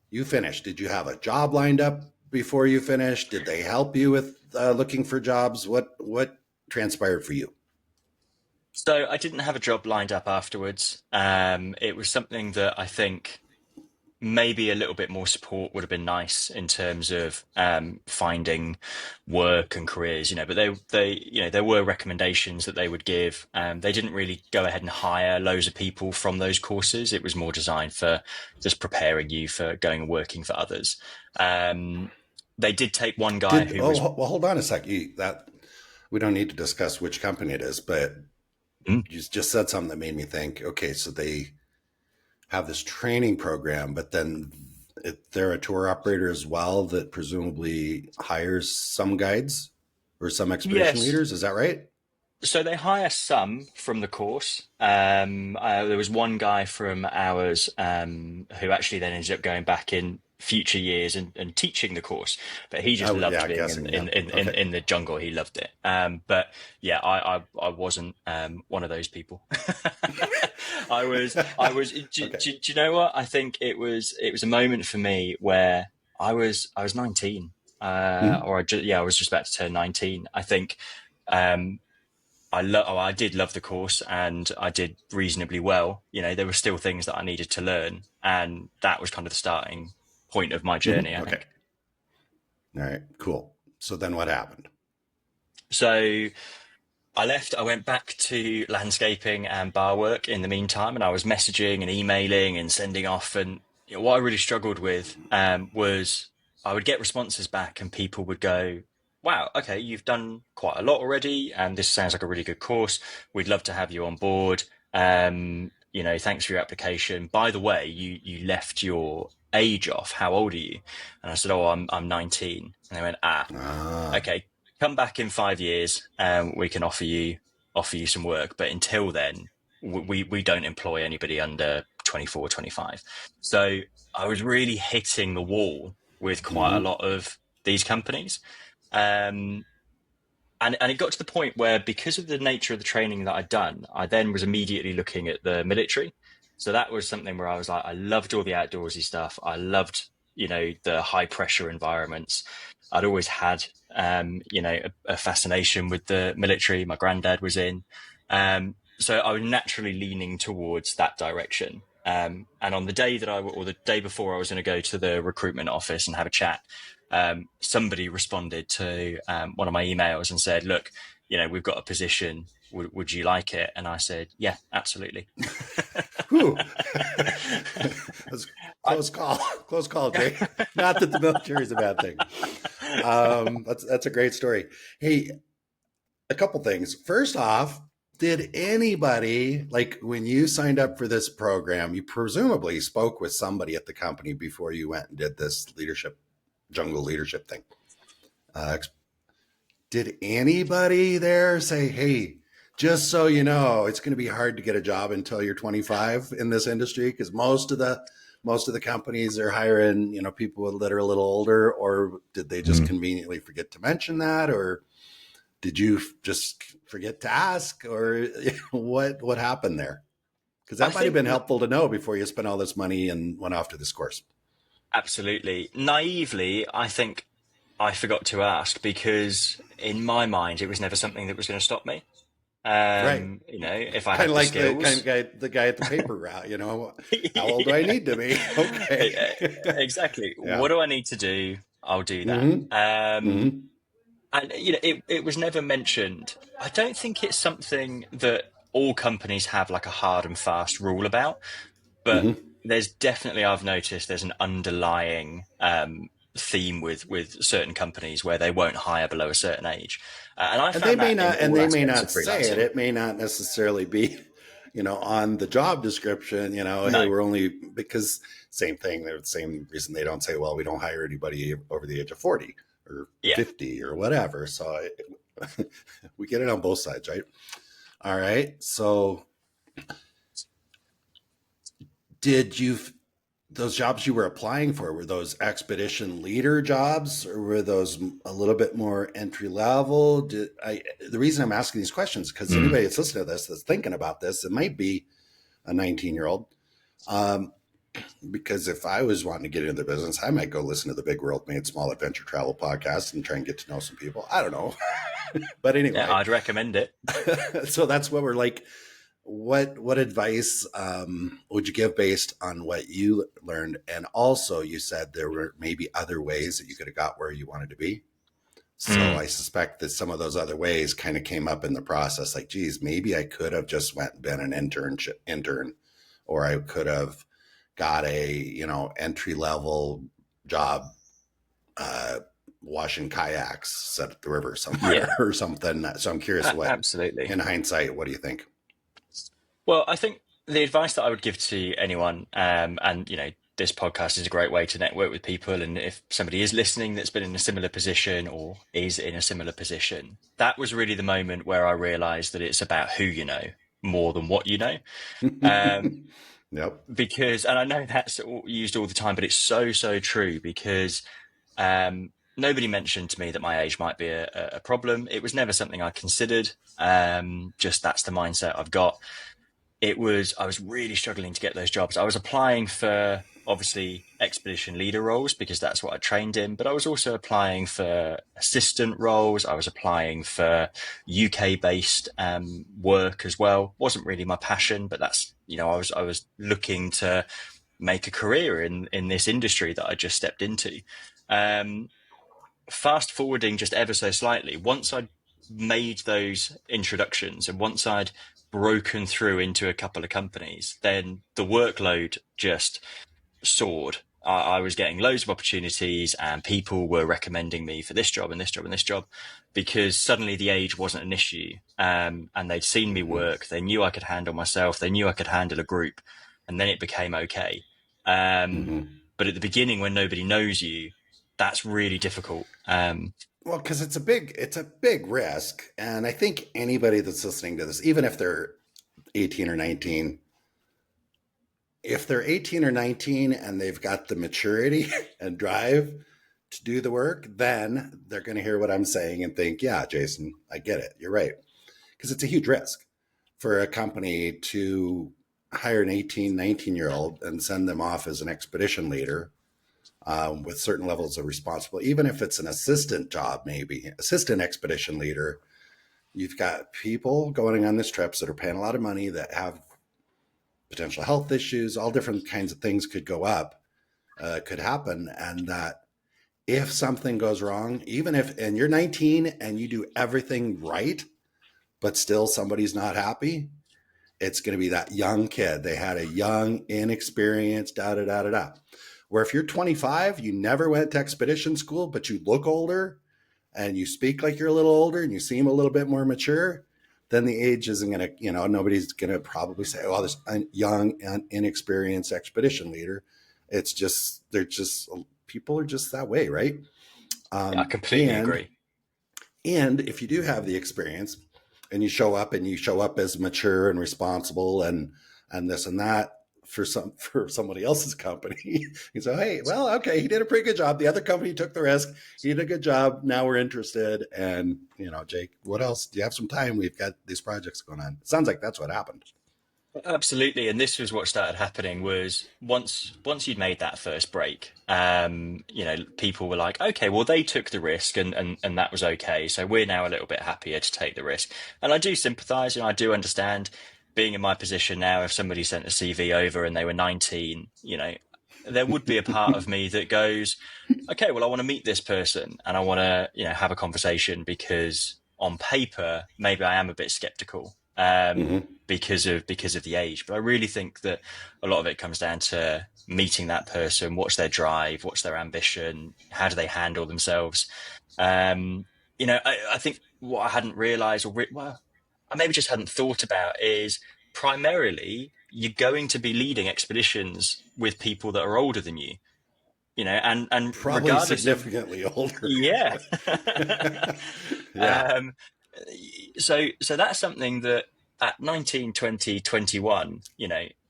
you finished. Did you have a job lined up before you finished? Did they help you with looking for jobs? What transpired for you? So I didn't have a job lined up afterwards. It was something that I think maybe a little bit more support would have been nice in terms of finding work and careers, but there were recommendations that they would give. They didn't really go ahead and hire loads of people from those courses. It was more designed for just preparing you for going and working for others. They did take one guy who was. Well, hold on a sec. That we don't need to discuss which company it is, but Mm. you just said something that made me think. Okay, so they have this training program, but then they're a tour operator as well that presumably hires some guides or some expedition Yes. leaders. Is that right? So they hire some from the course. There was one guy from ours who actually then ended up going back in future years and teaching the course, but he just loved Yeah, being guessing. Yeah. Okay. in the jungle. He loved it. But yeah, I wasn't one of those people. I was. Okay. Do you know what? I think it was a moment for me where I was 19, Mhm. I was just about to turn 19. I think. Um, I did love the course and I did reasonably well. There were still things that I needed to learn, and that was kind of the starting point of my journey, Mhm. I Okay. think. All right. Cool. So then what happened? So I left, I went back to landscaping and bar work in the meantime, and I was messaging and emailing and sending off. And what I really struggled with was I would get responses back, and people would go, "Wow, okay, you've done quite a lot already, and this sounds like a really good course. We'd love to have you on board. Thanks for your application. By the way, you left your age off. How old are you?" And I said, "Oh, I'm 19." And they went, "Ah, Ah. okay, come back in 5 years, we can offer you some work, but until then we don't employ anybody under 24, 25." So I was really hitting the wall with quite a Mm-hmm. lot of these companies, um, and it got to the point where, because of the nature of the training that I'd done, I then was immediately looking at the military. So that was something where I was like, I loved all the outdoorsy stuff. I loved, the high pressure environments. I'd always had, a fascination with the military. My granddad was in. So I was naturally leaning towards that direction. And on the day or the day before I was going to go to the recruitment office and have a chat, somebody responded to one of my emails and said, "Look, we've got a position. Would you like it?" And I said, "Yeah, absolutely." Whew. That's close call. Close call, Jay. Not that the military is a bad thing. That's a great story. Hey, a couple things. First off, did anybody, like when you signed up for this program, you presumably spoke with somebody at the company before you went and did this jungle leadership thing? Did anybody there say, "Hey, just so you know, it's going to be hard to get a job until you're 25 in this industry because most of the companies are hiring, people that are a little older," or did they just Mm. conveniently forget to mention that, or did you just forget to ask, or what happened there? Because I that might have think been helpful to know before you spent all this money and went off to this course. absolutely naively, I think I forgot to ask because in my mind, it was never something that was going to stop me. Right. If I Kind had of the like the kind of skills. guy, the guy at the paper route, how old do I Yeah. need to be? Okay. Exactly. Yeah. What do I need to do? I'll do that. Hmm. Hmm. And it was never mentioned. I don't think it's something that all companies have like a hard and fast rule about, but Hmm. there's definitely, I've noticed there's an underlying theme with certain companies where they won't hire below a certain age. And I found that in And all they may aspects of not say it. freelancing. It may not necessarily be, on the job description, hey, No. we're only because same thing. They're the same reason they don't say, well, we don't hire anybody over the age of 40 or Yeah. 50 or whatever. So we get it on both sides, right? All right. So did you those jobs you were applying for, were those expedition leader jobs or were those a little bit more entry level? The reason I'm asking these questions because Mm. anybody that's listening to this that's thinking about this, it might be a 19-year-old. Um, because if I was wanting to get into the business, I might go listen to the Big World Made Small Adventure Travel podcast and try and get to know some people. I don't know. But Yeah, anyway, I'd recommend it. so that's what we're like. What advice would you give based on what you learned? And also, you said there were maybe other ways that you could have got where you wanted to be. So Mm. I suspect that some of those other ways kind of came up in the process. Like, geez, maybe I could have just went and been an intern, or I could have got a entry level job washing kayaks set at the river Yeah, somewhere or something. So I'm curious, what absolutely. in hindsight, what do you think? Well, I think the advice that I would give to anyone, and this podcast is a great way to network with people. And if somebody is listening that's been in a similar position or is in a similar position, that was really the moment where I realized that it's about who you know more than what you know. Um, Yep. and I know that's used all the time, but it's so, so true because nobody mentioned to me that my age might be a problem. It was never something I considered. Just that's the mindset I've got. I was really struggling to get those jobs. I was applying for obviously expedition leader roles because that's what I trained in, but I was also applying for assistant roles. I was applying for UK based work as well. Wasn't really my passion, but that's, I was looking to make a career in this industry that I just stepped into. Um, Fast forwarding just ever so slightly, once I'd made those introductions and once I'd broken through into a couple of companies, then the workload just soared. I was getting loads of opportunities and people were recommending me for this job and this job and this job because suddenly the age wasn't an issue. And they'd seen me Mm-hmm. work. They knew I could handle myself. They knew I could handle a group. And then it became okay. Um, Mm-hmm. but at the beginning, when nobody knows you, that's really difficult. Well, because it's a big risk, and I think anybody that's listening to this, even if they're 18 or 19, if they're 18 or 19 and they've got the maturity and drive to do the work, then they're going to hear what I'm saying and think, yeah, Jason, I get it. You're right. Because it's a huge risk for a company to hire an 18, 19-year-old and send them off as an expedition leader with certain levels of responsibility, even if it's an assistant job, maybe assistant expedition leader. You've got people going on these trips that are paying a lot of money that have potential health issues, all different kinds of things could go up, could happen. And that if something goes wrong, even if, and you're 19 and you do everything right, but still somebody's not happy, it's going to be that young kid. They had a young, inexperienced, da da da da da. Where if you're 25, you never went to expedition school, but you look older and you speak like you're a little older and you seem a little bit more mature, then the age isn't going to, nobody's going to probably say, oh, this young and inexperienced expedition leader. It's just, people are just that way, right? I Um, completely and agree. and if you do have the experience and you show up as mature and responsible and this and that for somebody else's company, you say, hey, well, okay, he did a pretty good job. The other company took the risk. He did a good job. Now we're interested. And Jake, what else? Do you have some time? We've got these projects going on. It sounds like that's what happened. Absolutely, and this was what started happening was once you'd made that first break, people were like, okay, well they took the risk and that was okay, so we're now a little bit happier to take the risk. And I do sympathise, and I do understand being in my position now. If somebody sent a CV over and they were 19, there would be a part of me that goes, okay, well I want to meet this person and I want to have a conversation because on paper maybe I am a bit skeptical. Hmm. Because of the age. But I really think that a lot of it comes down to meeting that person. What's their drive? What's their ambition? How do they handle themselves? I think what I hadn't realised, well, I maybe just hadn't thought about, is primarily you're going to be leading expeditions with people that are older than you. And Probably regardless of, significantly older. yeah. Yeah. um, so that's something that at 19, 20, 21,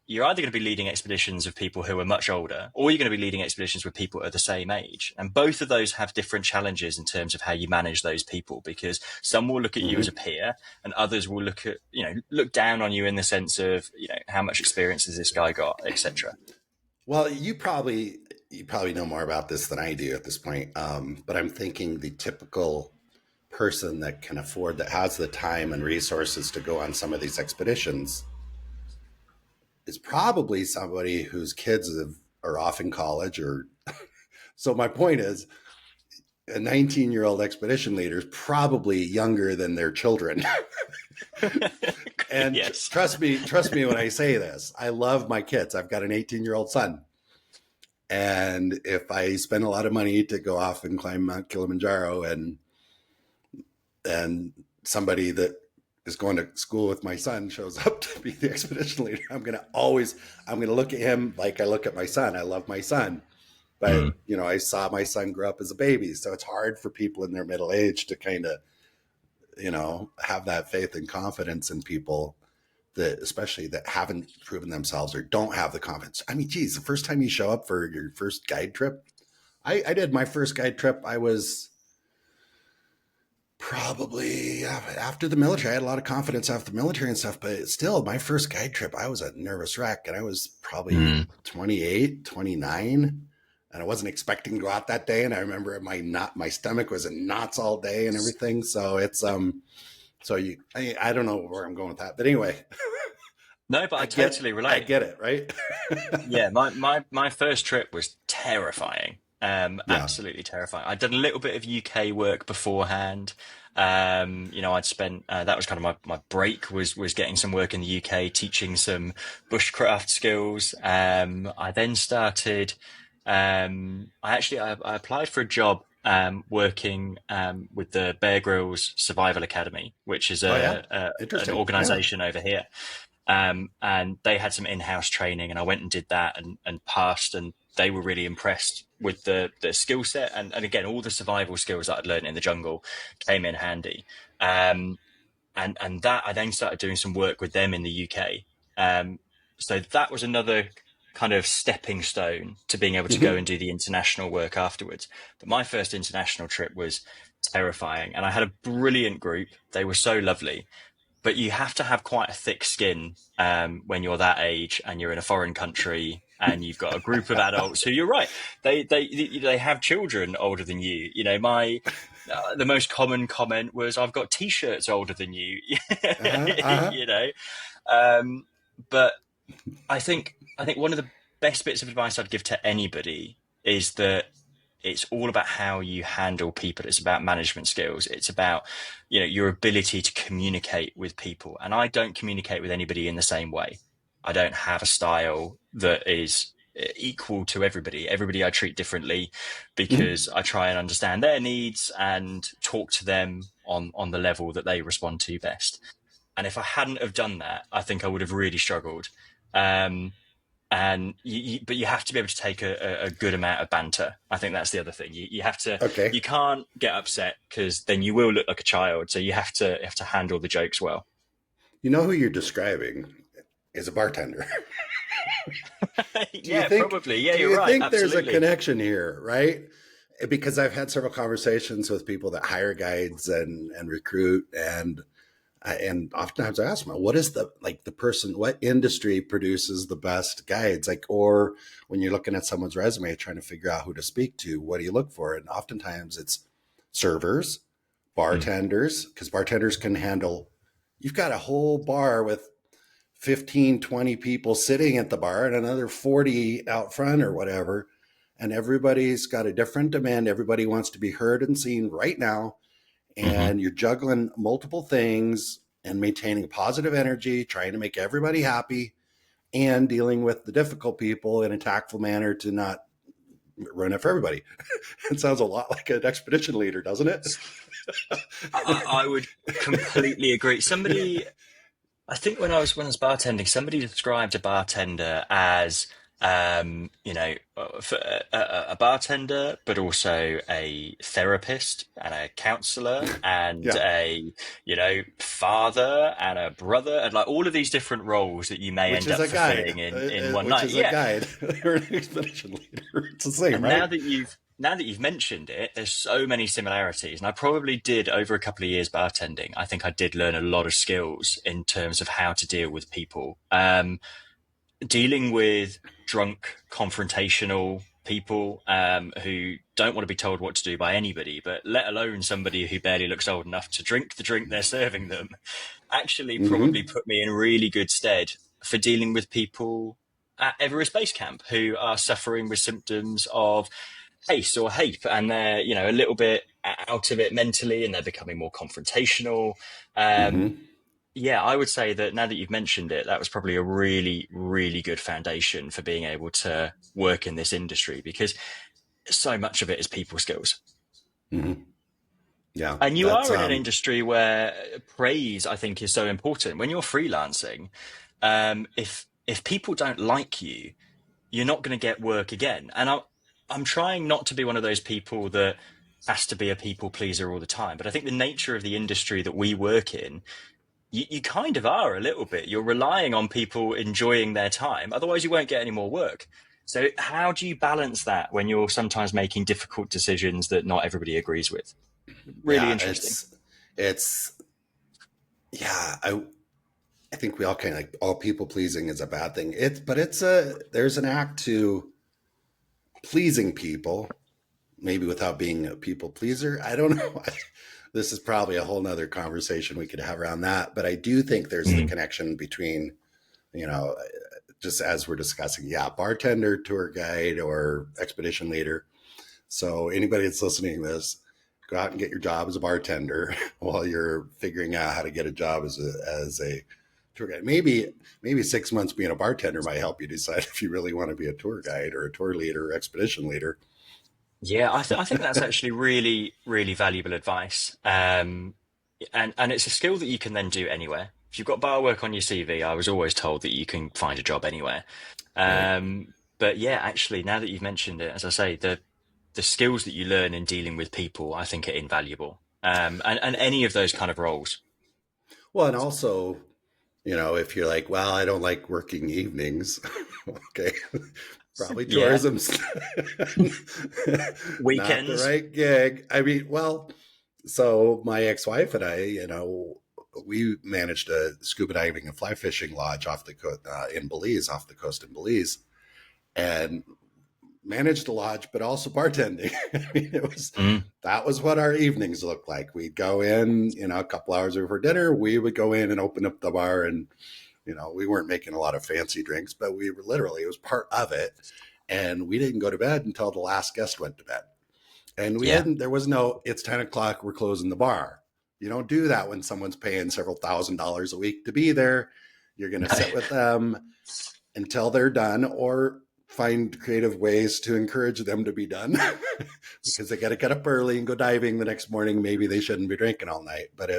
you're either going to be leading expeditions of people who are much older, or you're going to be leading expeditions with people at the same age. And both of those have different challenges in terms of how you manage those people, because some will look at you as a Hmm. peer and others will look down on you in the sense of, how much experience has this guy got, etc. Well, you probably know more about this than I do at this point. But I'm thinking the typical person that can afford, that has the time and resources to go on some of these expeditions, is probably somebody whose are off in college. Or so my point is, a 19-year-old expedition leader is probably younger than their children. And Yes. trust me when I say this. I love my kids. I've got an 18-year-old son. And if I spend a lot of money to go off and climb Mount Kilimanjaro, and somebody that is going to school with my son shows up to be the expedition leader, I'm gonna look at him like I look at my son. I love my son. But Mm. I saw my son grow up as a baby. So it's hard for people in their middle age to kind of, have that faith and confidence in people, that especially that haven't proven themselves or don't have the confidence. I mean, geez, the first time you show up for your first guide trip, I did my first guide trip. I was probably after the military. I had a lot of confidence after the military and stuff, but still, my first guide trip, I was a nervous wreck, and I was probably Mm. 28, 29, and I wasn't expecting to go out that day. And I remember my stomach was in knots all day and everything. So it's I don't know where I'm going with that, but anyway, No, but I I get totally I relate. get it, right? Yeah, my first trip was terrifying. Yeah. Absolutely terrifying. I'd done a little bit of UK work beforehand. I'd spent that was kind of my break was getting some work in the UK, teaching some bushcraft skills. I then started. I applied for a job working with the Bear Grylls Survival Academy, which is Oh yeah. an Interesting. Yeah. organisation over here. And they had some in-house training, and I went and did that and passed, and they were really impressed with the skill set, and again, all the survival skills that I'd learned in the jungle came in handy. Um, and that I then started doing some work with them in the UK. Um, so that was another kind of stepping stone to being able to go Hmm. and do the international work afterwards. But my first international trip was terrifying, and I had a brilliant group. They were so lovely, but you have to have quite a thick skin when you're that age and you're in a foreign country and you've got a group of adults who, you're right, they have children older than you. My the most common comment was, "I've got t-shirts older than you." Uh-huh. Uh-huh. you know, um, but I think one of the best bits of advice I'd give to anybody is that it's all about how you handle people. It's about management skills. It's about, your ability to communicate with people. And I don't communicate with anybody in the same way. I don't have a style that is equal to everybody. Everybody I treat differently Mhm. because I try and understand their needs and talk to them on the level that they respond to best. And if I hadn't have done that, I think I would have really struggled. Um, but you have to be able to take a good amount of banter. I think that's the other thing. You have to, Okay. you can't get upset because then you will look like a child. So you have to handle the jokes well. You know who you're describing is a bartender. Do you Yeah, think probably. Yeah, do you're you right. think there's a Absolutely. connection here, right? Because I've had several conversations with people that hire guides and recruit, and And oftentimes I ask them, what is what industry produces the best guides? Like, or when you're looking at someone's resume, trying to figure out who to speak to, what do you look for? And oftentimes it's servers, bartenders, because bartenders can handle, you've got a whole bar with 15, 20 people sitting at the bar and another 40 out front or whatever. And everybody's got a different demand. Everybody wants to be heard and seen right now. And you're juggling multiple things and maintaining positive energy, trying to make everybody happy, and dealing with the difficult people in a tactful manner to not run it for everybody. It sounds a lot like an expedition leader, doesn't it? I would completely agree. I think when I was bartending, somebody described a bartender as, a bartender, but also a therapist and a counselor and a, father and a brother, and like all of these different roles that you may end up fulfilling in one night. Which is a guide or an expedition leader. It's the same, and right? Now that you've mentioned it, there's so many similarities. And I probably did, over a couple of years bartending, I think I did learn a lot of skills in terms of how to deal with people. Dealing with drunk, confrontational people who don't want to be told what to do by anybody, but let alone somebody who barely looks old enough to drink the drink they're serving them, actually probably put me in really good stead for dealing with people at Everest Base Camp who are suffering with symptoms of haste or hape, and they're a little bit out of it mentally, and they're becoming more confrontational. Yeah, I would say that now that you've mentioned it, that was probably a really, really good foundation for being able to work in this industry, because so much of it is people skills. Yeah, and you are in an industry where praise, I think, is so important. When you're freelancing, if people don't like you, you're not going to get work again. And I'm trying not to be one of those people that has to be a people pleaser all the time. But I think the nature of the industry that we work in, you kind of are a little bit. You're relying on people enjoying their time. Otherwise, you won't get any more work. So how do you balance that when you're sometimes making difficult decisions that not everybody agrees with? Really interesting. I think we all kind of like, all people pleasing is a bad thing. There's an act to pleasing people, maybe without being a people pleaser. I don't know. This is probably a whole nother conversation we could have around that, but I do think there's the connection between, just as we're discussing, bartender, tour guide, or expedition leader. So anybody that's listening to this, go out and get your job as a bartender while you're figuring out how to get a job as a tour guide. Maybe 6 months being a bartender might help you decide if you really want to be a tour guide or a tour leader or expedition leader. Yeah, I think that's actually really, really valuable advice. And it's a skill that you can then do anywhere. If you've got bar work on your CV, I was always told that you can find a job anywhere. But yeah, actually, now that you've mentioned it, as I say, the skills that you learn in dealing with people, I think, are invaluable. And any of those kind of roles. Well, and also, if you're like, well, I don't like working evenings, okay, probably tourism's weekends, not the right gig. I mean, well, so my ex-wife and I, we managed a scuba diving and fly fishing lodge off the coast in Belize, off the coast in Belize, and managed the lodge, but also bartending. I mean, that was what our evenings looked like. We'd go in, a couple hours before dinner, we would go in and open up the bar, and we weren't making a lot of fancy drinks, but we were literally, it was part of it. And we didn't go to bed until the last guest went to bed. And there was no, it's 10 o'clock, we're closing the bar. You don't do that when someone's paying several $1,000s a week to be there. You're going to sit with them until they're done, or find creative ways to encourage them to be done because they got to get up early and go diving the next morning. Maybe they shouldn't be drinking all night, but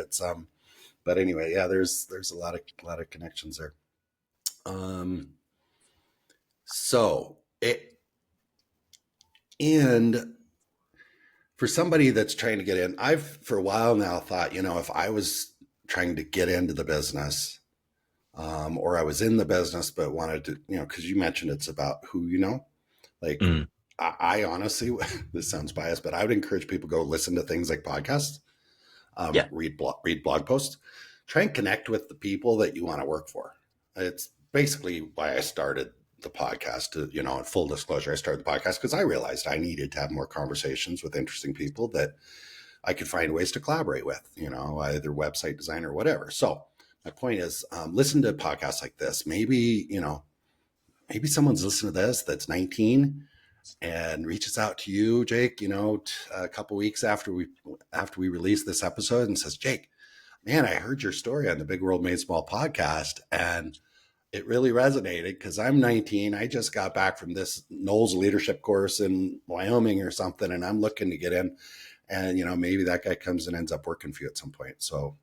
but anyway, there's a lot of connections there. And for somebody that's trying to get in, I've for a while now thought, if I was trying to get into the business, or I was in the business, but wanted to, because you mentioned it's about who you know. Like, I honestly, this sounds biased, but I would encourage people to go listen to things like podcasts, read blog posts, try and connect with the people that you want to work for. It's basically why I started the podcast. You know, in full disclosure, I started the podcast because I realized I needed to have more conversations with interesting people that I could find ways to collaborate with, you know, either website design or whatever. So my point is, listen to podcasts like this. Maybe, you know, maybe someone's listening to this that's 19 and reaches out to you, Jake, you know, a couple weeks after we release this episode and says, Jake, man, I heard your story on the Big World Made Small podcast, and it really resonated because I'm 19. I just got back from this Knowles leadership course in Wyoming or something, and I'm looking to get in. And, you know, maybe that guy comes and ends up working for you at some point. So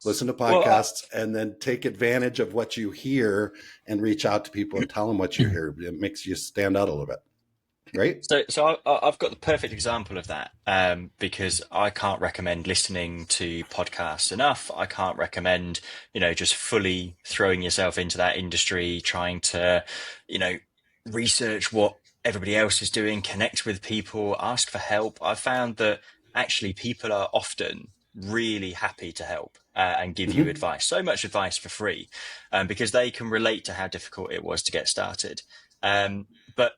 listen to podcasts and then take advantage of what you hear and reach out to people and tell them what you hear. It makes you stand out a little bit. Right? So I've got the perfect example of that, because I can't recommend listening to podcasts enough. I can't recommend, you know, just fully throwing yourself into that industry, trying to, you know, research what everybody else is doing, connect with people, ask for help. I've found that actually people are often really happy to help and give you advice, so much advice for free, because they can relate to how difficult it was to get started. But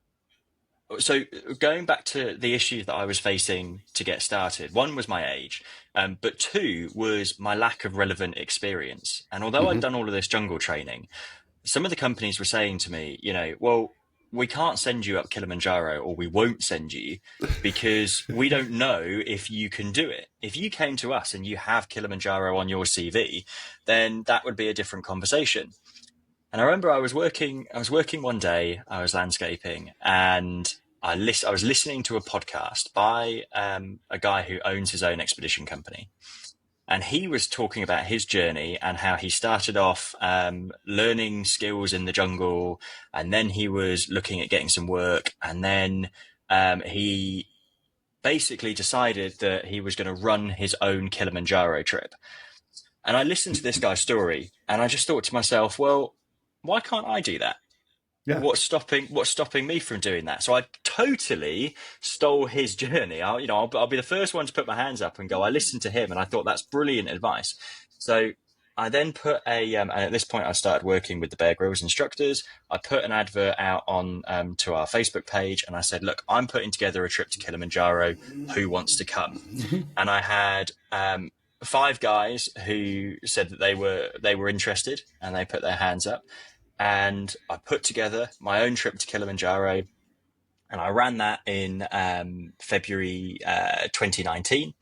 so going back to the issues that I was facing to get started, one was my age, but two was my lack of relevant experience. And although I'd done all of this jungle training, some of the companies were saying to me, you know, well, we can't send you up Kilimanjaro, or we won't send you because we don't know if you can do it. If you came to us and you have Kilimanjaro on your CV, then that would be a different conversation. And I remember I was working one day, I was landscaping, and I was listening to a podcast by a guy who owns his own expedition company. And he was talking about his journey and how he started off learning skills in the jungle. And then he was looking at getting some work. And then he basically decided that he was going to run his own Kilimanjaro trip. And I listened to this guy's story and I just thought to myself, well, why can't I do that? Yeah. What's stopping me from doing that? So I totally stole his journey. I'll be the first one to put my hands up and go, I listened to him and I thought that's brilliant advice. So I then put and at this point I started working with the Bear Grylls instructors. I put an advert out on to our Facebook page and I said, look, I'm putting together a trip to Kilimanjaro. Who wants to come? And I had 5 guys who said that they were interested and they put their hands up. And I put together my own trip to Kilimanjaro, and I ran that in February 2019,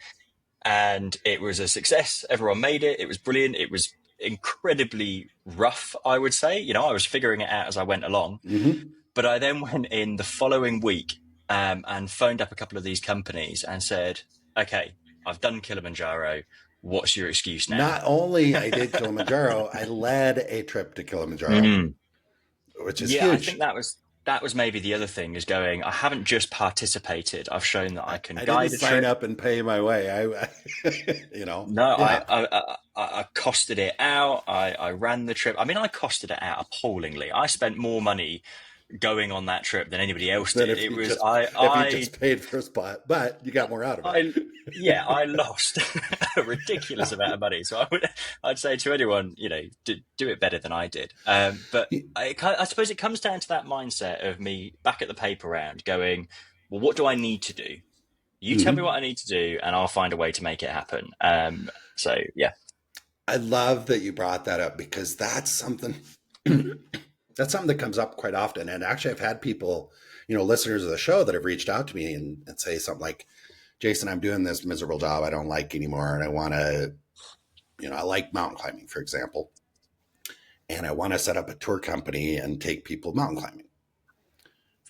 and it was a success. Everyone made it. It was brilliant. It was incredibly rough, I would say. You know, I was figuring it out as I went along. But I then went in the following week and phoned up a couple of these companies and said, okay, I've done Kilimanjaro. What's your excuse now? Not only I did Kilimanjaro, I led a trip to Kilimanjaro, which is huge. I think that was maybe the other thing, is going, I haven't just participated. I've shown that I can guide a trip. Sign up and pay my way. I costed it out. I ran the trip. I mean, I costed it out appallingly. I spent more money going on that trip than anybody else did. If you just paid for a spot, but you got more out of it. I lost a ridiculous amount of money. So I'd say to anyone, you know, do it better than I did. But I suppose it comes down to that mindset of me back at the paper round going, well, what do I need to do? You tell me what I need to do and I'll find a way to make it happen. So yeah. I love that you brought that up because that's something that comes up quite often. And actually I've had people, you know, listeners of the show that have reached out to me and say something like, Jason, I'm doing this miserable job I don't like anymore. And I want to, you know, I like mountain climbing, for example. And I want to set up a tour company and take people mountain climbing.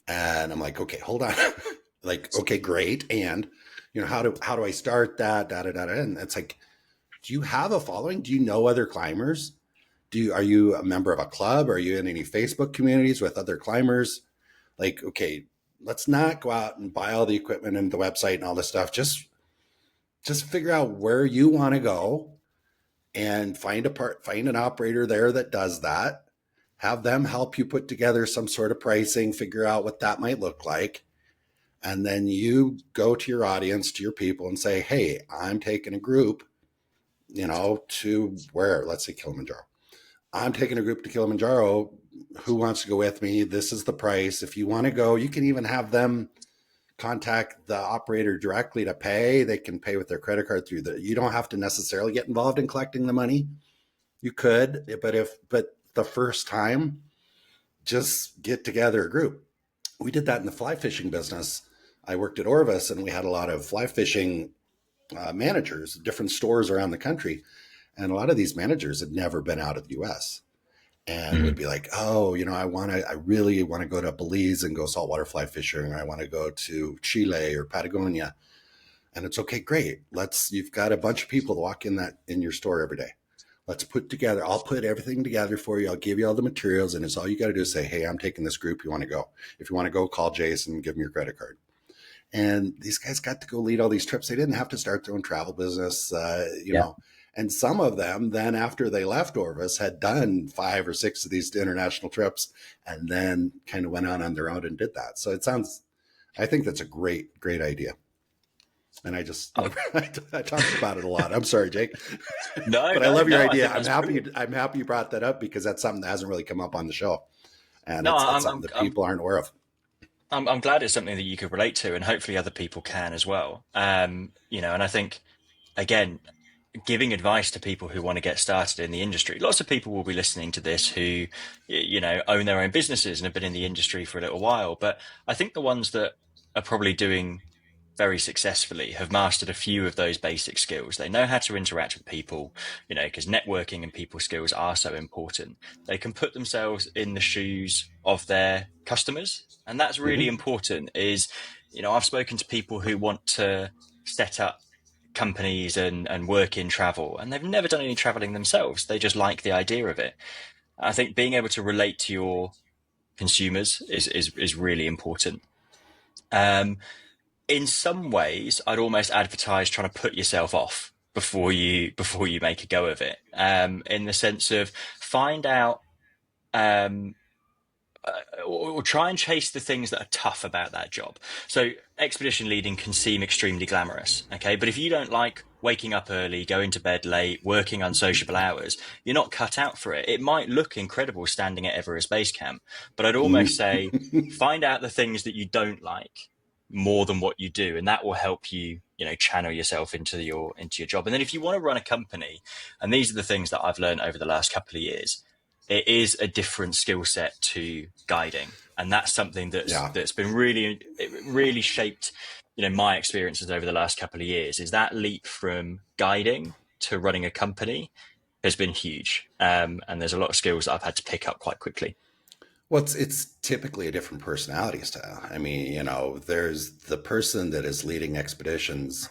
And I'm like, okay, hold on. Like, okay, great. And, you know, how do I start that? And it's like, do you have a following? Do you know other climbers? Are you a member of a club? Are you in any Facebook communities with other climbers? Like, okay, let's not go out and buy all the equipment and the website and all this stuff. Just figure out where you want to go and find an operator there that does that. Have them help you put together some sort of pricing, figure out what that might look like. And then you go to your audience, to your people and say, hey, I'm taking a group to where, let's say Kilimanjaro. I'm taking a group to Kilimanjaro. Who wants to go with me? This is the price. If you want to go, you can even have them contact the operator directly to pay. They can pay with their credit card you don't have to necessarily get involved in collecting the money. You could, but the first time, just get together a group. We did that in the fly fishing business. I worked at Orvis and we had a lot of fly fishing managers, different stores around the country. And a lot of these managers had never been out of the US and would be like, oh, I really want to go to Belize and go saltwater fly fishing, or I want to go to Chile or Patagonia. And it's okay, great. You've got a bunch of people to walk in your store every day. Let's I'll put everything together for you. I'll give you all the materials. And it's all you got to do is say, hey, I'm taking this group. You want to go? If you want to go, call Jason and give him your credit card. And these guys got to go lead all these trips. They didn't have to start their own travel business, know. And some of them then, after they left Orvis, had done 5 or 6 of these international trips and then kind of went on their own and did that. So I think that's a great, great idea. And I talked about it a lot. I'm sorry, Jake. But I love your idea. I'm happy you brought that up because that's something that hasn't really come up on the show. And it's something that people aren't aware of. I'm glad it's something that you could relate to, and hopefully other people can as well. And I think, again, giving advice to people who want to get started in the industry. Lots of people will be listening to this who, own their own businesses and have been in the industry for a little while. But I think the ones that are probably doing very successfully have mastered a few of those basic skills. They know how to interact with people, because networking and people skills are so important. They can put themselves in the shoes of their customers. And that's really important I've spoken to people who want to set up companies and work in travel, and they've never done any traveling themselves. They just like the idea of it. I think being able to relate to your consumers is really important. In some ways, I'd almost advertise trying to put yourself off before you make a go of it. In the sense of find out, or try and chase the things that are tough about that job. So expedition leading can seem extremely glamorous, okay? But if you don't like waking up early, going to bed late, working unsociable hours, you're not cut out for it. It might look incredible standing at Everest Base Camp, but I'd almost say find out the things that you don't like more than what you do, and that will help you, channel yourself into your job. And then if you want to run a company, and these are the things that I've learned over the last couple of years, it is a different skill set to guiding. And that's something that's been really shaped, my experiences over the last couple of years. Is that leap from guiding to running a company has been huge. And there's a lot of skills that I've had to pick up quite quickly. Well, it's typically a different personality style. I mean, there's the person that is leading expeditions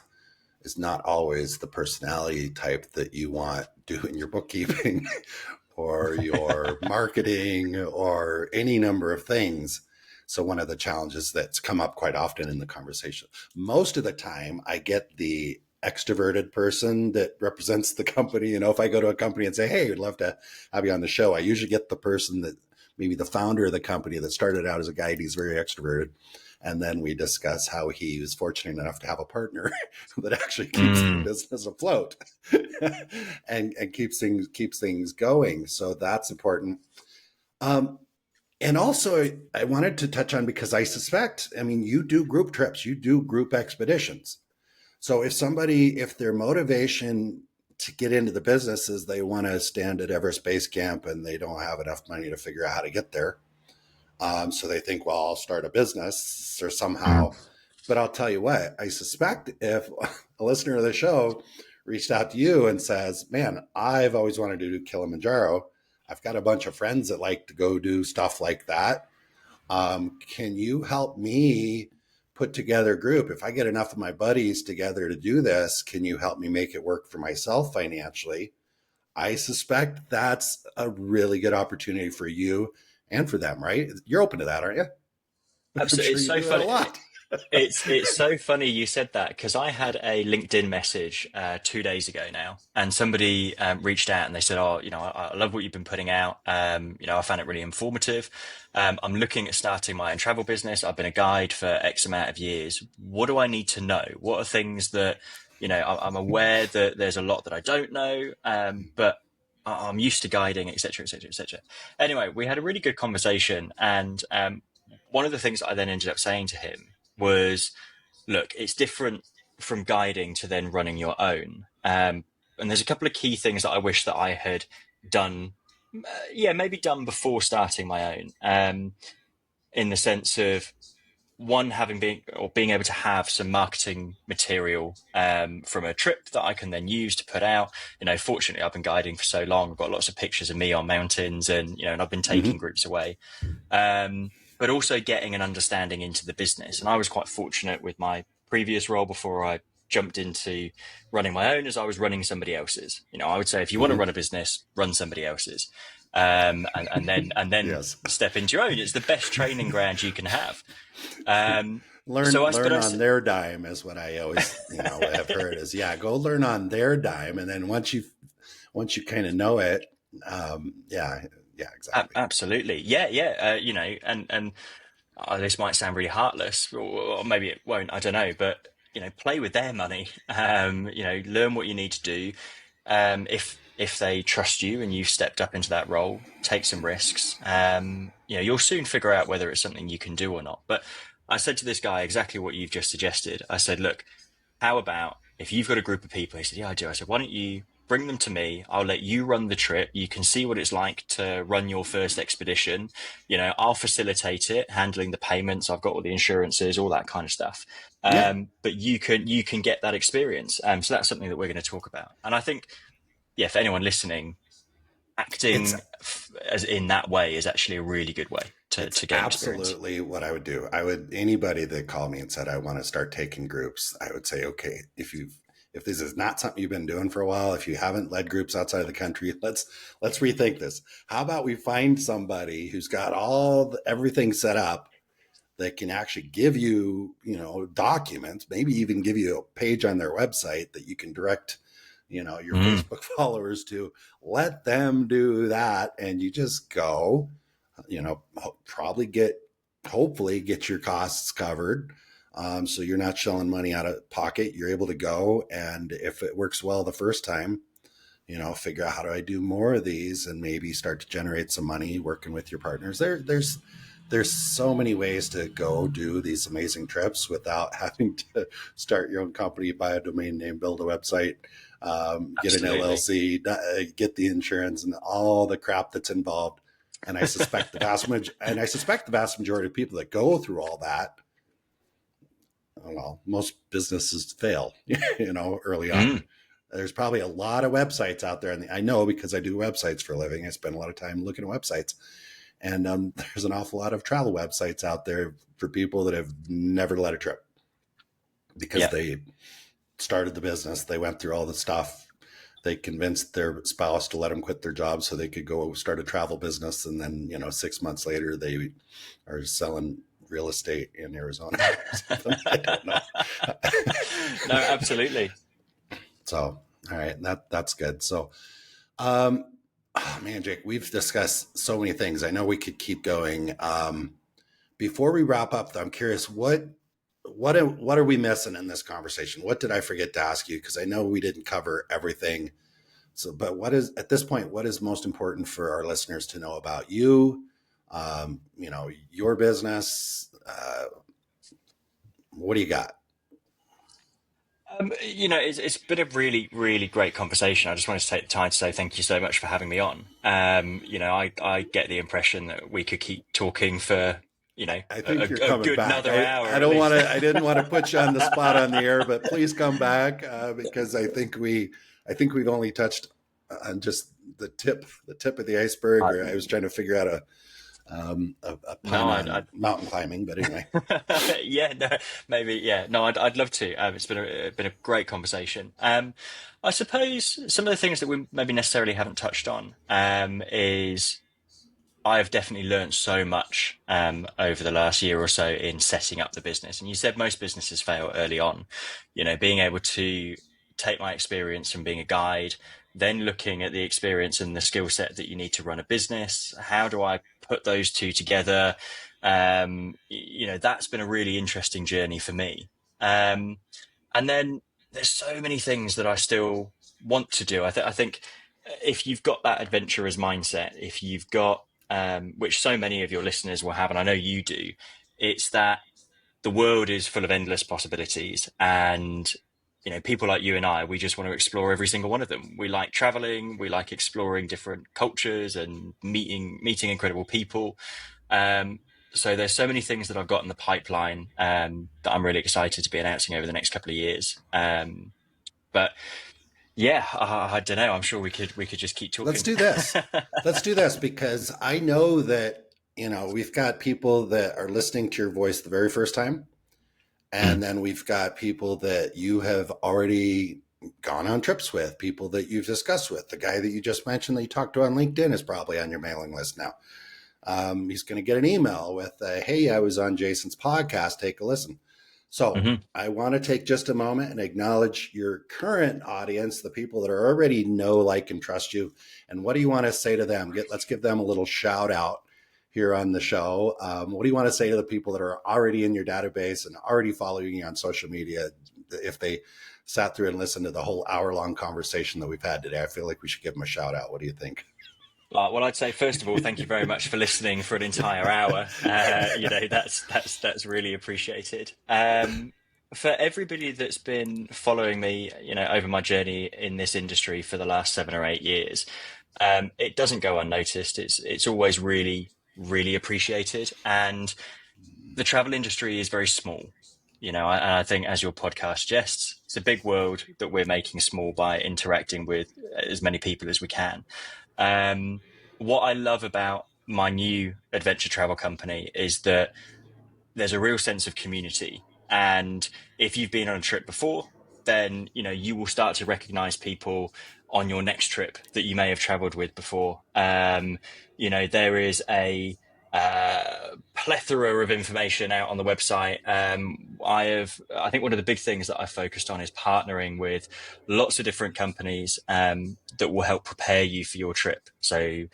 is not always the personality type that you want doing your bookkeeping or your marketing or any number of things. So one of the challenges that's come up quite often in the conversation, most of the time I get the extroverted person that represents the company. If I go to a company and say, hey, we'd love to have you on the show, I usually get the person that maybe the founder of the company that started out as a guide. He's very extroverted. And then we discuss how he was fortunate enough to have a partner that actually keeps the business afloat and keeps things going. So that's important. And also I wanted to touch on, because I suspect, you do group trips, you do group expeditions. So if their motivation to get into the business is they want to stand at Everest Base Camp and they don't have enough money to figure out how to get there, so they think, well, I'll start a business or somehow. But I'll tell you what, I suspect if a listener of the show reached out to you and says, man, I've always wanted to do Kilimanjaro. I've got a bunch of friends that like to go do stuff like that. Can you help me put together a group? If I get enough of my buddies together to do this, can you help me make it work for myself financially? I suspect that's a really good opportunity for you and for them, right? You're open to that, aren't you? Absolutely. It's so funny. It's so funny you said that, because I had a LinkedIn message 2 days ago now, and somebody reached out and they said, oh, I love what you've been putting out. I found it really informative. I'm looking at starting my own travel business. I've been a guide for X amount of years. What do I need to know? What are things that I'm aware that there's a lot that I don't know, but I'm used to guiding, etc., etc., etc. Anyway, we had a really good conversation, and one of the things that I then ended up saying to him was, look, it's different from guiding to then running your own. And there's a couple of key things that I wish that I had done, maybe done before starting my own, in the sense of one, having been or being able to have some marketing material from a trip that I can then use to put out. Fortunately, I've been guiding for so long. I've got lots of pictures of me on mountains, and I've been taking groups away. But also getting an understanding into the business. And I was quite fortunate with my previous role before I jumped into running my own, as I was running somebody else's. I would say, if you want to run a business, run somebody else's. And then Yes. step into your own. It's the best training ground you can have. Learn on their dime is what I always, have heard is, go learn on their dime. And then once you kind of know it, exactly. Absolutely. Yeah. And this might sound really heartless, or maybe it won't, I don't know, but, play with their money, learn what you need to do. If they trust you and you've stepped up into that role, take some risks. You'll soon figure out whether it's something you can do or not. But I said to this guy exactly what you've just suggested. I said, look, how about if you've got a group of people? He said, yeah, I do. I said, why don't you bring them to me? I'll let you run the trip. You can see what it's like to run your first expedition. I'll facilitate it, handling the payments. I've got all the insurances, all that kind of stuff. But you can get that experience. So that's something that we're going to talk about. And I think, for anyone listening, acting as in that way is actually a really good way to gain experience. Absolutely what I would do. Anybody that called me and said, I want to start taking groups, I would say, okay, if this is not something you've been doing for a while, if you haven't led groups outside of the country, let's rethink this. How about we find somebody who's got everything set up that can actually give you, documents, maybe even give you a page on their website that you can direct, your Facebook followers to. Let them do that. And you just go, hopefully get your costs covered. So you're not shelling money out of pocket. You're able to go. And if it works well the first time, figure out, how do I do more of these, and maybe start to generate some money working with your partners. There's so many ways to go do these amazing trips without having to start your own company, buy a domain name, build a website, get an LLC, get the insurance, and all the crap that's involved. And I suspect the vast majority of people that go through all that, well, most businesses fail, early on. There's probably a lot of websites out there. And I know, because I do websites for a living. I spend a lot of time looking at websites. And there's an awful lot of travel websites out there for people that have never led a trip, because they started the business. They went through all the stuff. They convinced their spouse to let them quit their job so they could go start a travel business. And then, 6 months later, they are selling real estate in Arizona or something. I don't know. No, absolutely. So, all right, that's good. So, man, Jake, we've discussed so many things. I know we could keep going. Before we wrap up, though, I'm curious, what are we missing in this conversation? What did I forget to ask you? Because I know we didn't cover everything. So, but at this point, what is most important for our listeners to know about you? Your business. What do you got? It's been a really, really great conversation. I just wanted to take the time to say thank you so much for having me on. I get the impression that we could keep talking for, I think you're coming good back. Another hour. I didn't want to put you on the spot on the air, but please come back, because I think we've only touched on just the tip of the iceberg. Or I was trying to figure out a pun on mountain climbing, but anyway. I'd love to. It's been a great conversation. I suppose some of the things that we maybe necessarily haven't touched on is I've definitely learned so much over the last year or so in setting up the business. And you said most businesses fail early on. Being able to take my experience from being a guide, then looking at the experience and the skill set that you need to run a business. How do I put those two together? That's been a really interesting journey for me. And then there's so many things that I still want to do. I think if you've got that adventurer's mindset, if you've got, which so many of your listeners will have, and I know you do, it's that the world is full of endless possibilities. And, people like you and I, we just want to explore every single one of them. We like traveling, we like exploring different cultures and meeting incredible people. Um, so there's so many things that I've got in the pipeline that I'm really excited to be announcing over the next couple of years. But yeah, I don't know. I'm sure we could just keep Let's talking. do this. Let's do this because I know that, we've got people that are listening to your voice the very first time. Mm. And then we've got people that you have already gone on trips with, people that you've discussed with. The guy that you just mentioned that you talked to on LinkedIn is probably on your mailing list now. He's going to get an email with, hey, I was on Jason's podcast. Take a listen. So Hmm. I want to take just a moment and acknowledge your current audience, the people that are already know, like, and trust you. And what do you want to say to them? Let's give them a little shout out here on the show. What do you want to say to the people that are already in your database and already following you on social media? If they sat through and listened to the whole hour-long conversation that we've had today, I feel like we should give them a shout out. What do you think? Well, I'd say first of all, thank you very much for listening for an entire hour. That's really appreciated. For everybody that's been following me, over my journey in this industry for the last 7 or 8 years, it doesn't go unnoticed. It's always really, really appreciated. And the travel industry is very small. And I think, as your podcast suggests, it's a big world that we're making small by interacting with as many people as we can. Um, what I love about my new adventure travel company is that there's a real sense of community. And if you've been on a trip before, then you will start to recognize people on your next trip that you may have traveled with before. There is a plethora of information out on the website. I think one of the big things that I've focused on is partnering with lots of different companies that will help prepare you for your trip. So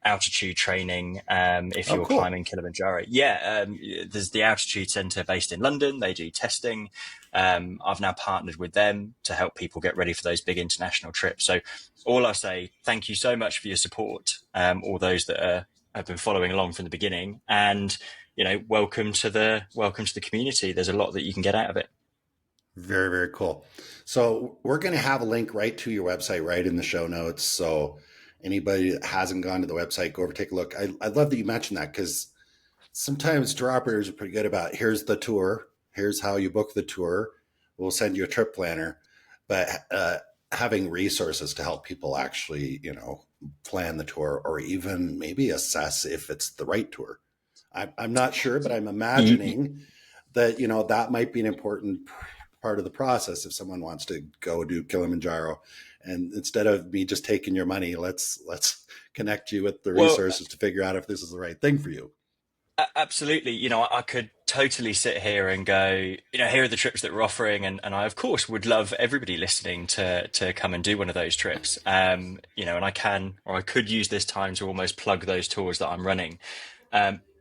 altitude training, if Oh, you're cool. climbing Kilimanjaro. Yeah, there's the Altitude Centre based in London. They do testing. I've now partnered with them to help people get ready for those big international trips. So all I say, thank you so much for your support, all those that have been following along from the beginning, and welcome to the community. There's a lot that you can get out of it. Very, very cool. So we're going to have a link right to your website right in the show notes. So anybody that hasn't gone to the website, go over, take a look. I love that you mentioned that because sometimes tour operators are pretty good about here's the tour, here's how you book the tour. We'll send you a trip planner, but having resources to help people actually, plan the tour or even maybe assess if it's the right tour. I'm not sure, but I'm imagining that, that might be an important part of the process if someone wants to go do Kilimanjaro. And instead of me just taking your money, let's connect you with the Well, resources to figure out if this is the right thing for you. Absolutely. I could totally sit here and go, here are the trips that we're offering. And I, of course, would love everybody listening to come and do one of those trips. And I could use this time to almost plug those tours that I'm running.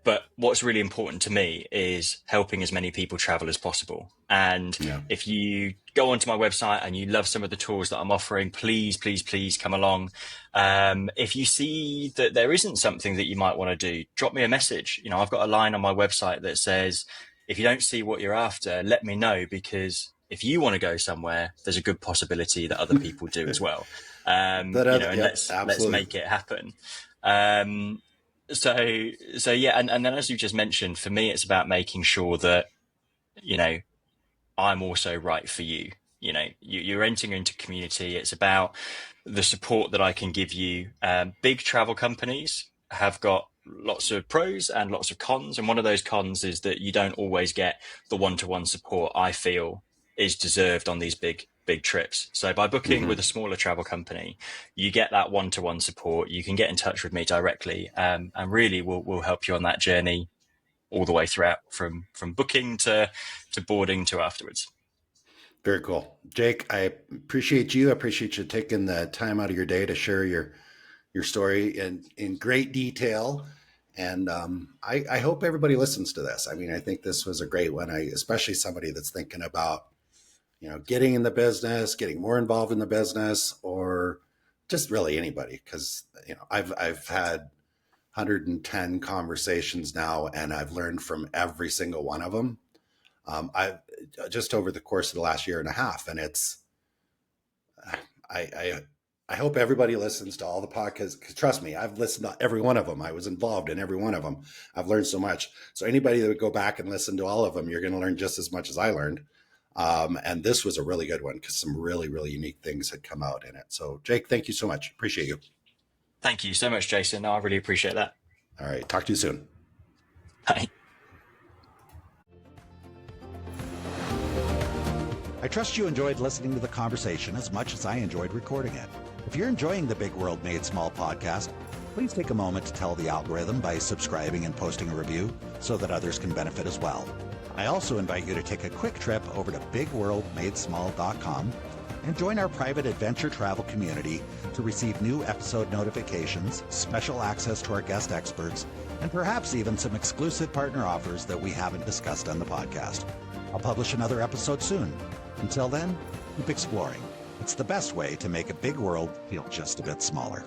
But what's really important to me is helping as many people travel as possible. And Yeah. if you go onto my website and you love some of the tours that I'm offering, please, please, please come along. If you see that there isn't something that you might want to do, drop me a message. I've got a line on my website that says, if you don't see what you're after, let me know, because if you want to go somewhere, there's a good possibility that other people do as well. And Yep, let's absolutely. make it happen. Um, so yeah, and then, as you just mentioned, for me, it's about making sure that, you know, I'm also right for you. You're entering into community. It's about the support that I can give you. Big travel companies have got lots of pros and lots of cons. And one of those cons is that you don't always get the one-to-one support I feel is deserved on these big trips. So by booking with a Mm-hmm. smaller travel company, you get that one-to-one support. You can get in touch with me directly, and really we'll help you on that journey all the way throughout, from booking to boarding to afterwards. Very cool. Jake, I appreciate you. I appreciate you taking the time out of your day to share your story in great detail. And I hope everybody listens to this. I mean, I think this was a great one. Especially somebody that's thinking about, getting in the business, getting more involved in the business, or just really anybody. Because I've had 110 conversations now, and I've learned from every single one of them. I've just over the course of the last year and a half, and it's I hope everybody listens to all the podcasts, because trust me, I've listened to every one of them. I was involved in every one of them. I've learned so much. So anybody that would go back and listen to all of them, you're going to learn just as much as I learned. And this was a really good one because some really, really unique things had come out in it. So Jake, thank you so much. Appreciate you. Thank you so much, Jason. No, I really appreciate that. All right. Talk to you soon. Bye. I trust you enjoyed listening to the conversation as much as I enjoyed recording it. If you're enjoying the Big World Made Small podcast, please take a moment to tell the algorithm by subscribing and posting a review so that others can benefit as well. I also invite you to take a quick trip over to bigworldmadesmall.com and join our private adventure travel community to receive new episode notifications, special access to our guest experts, and perhaps even some exclusive partner offers that we haven't discussed on the podcast. I'll publish another episode soon. Until then, keep exploring. It's the best way to make a big world feel just a bit smaller.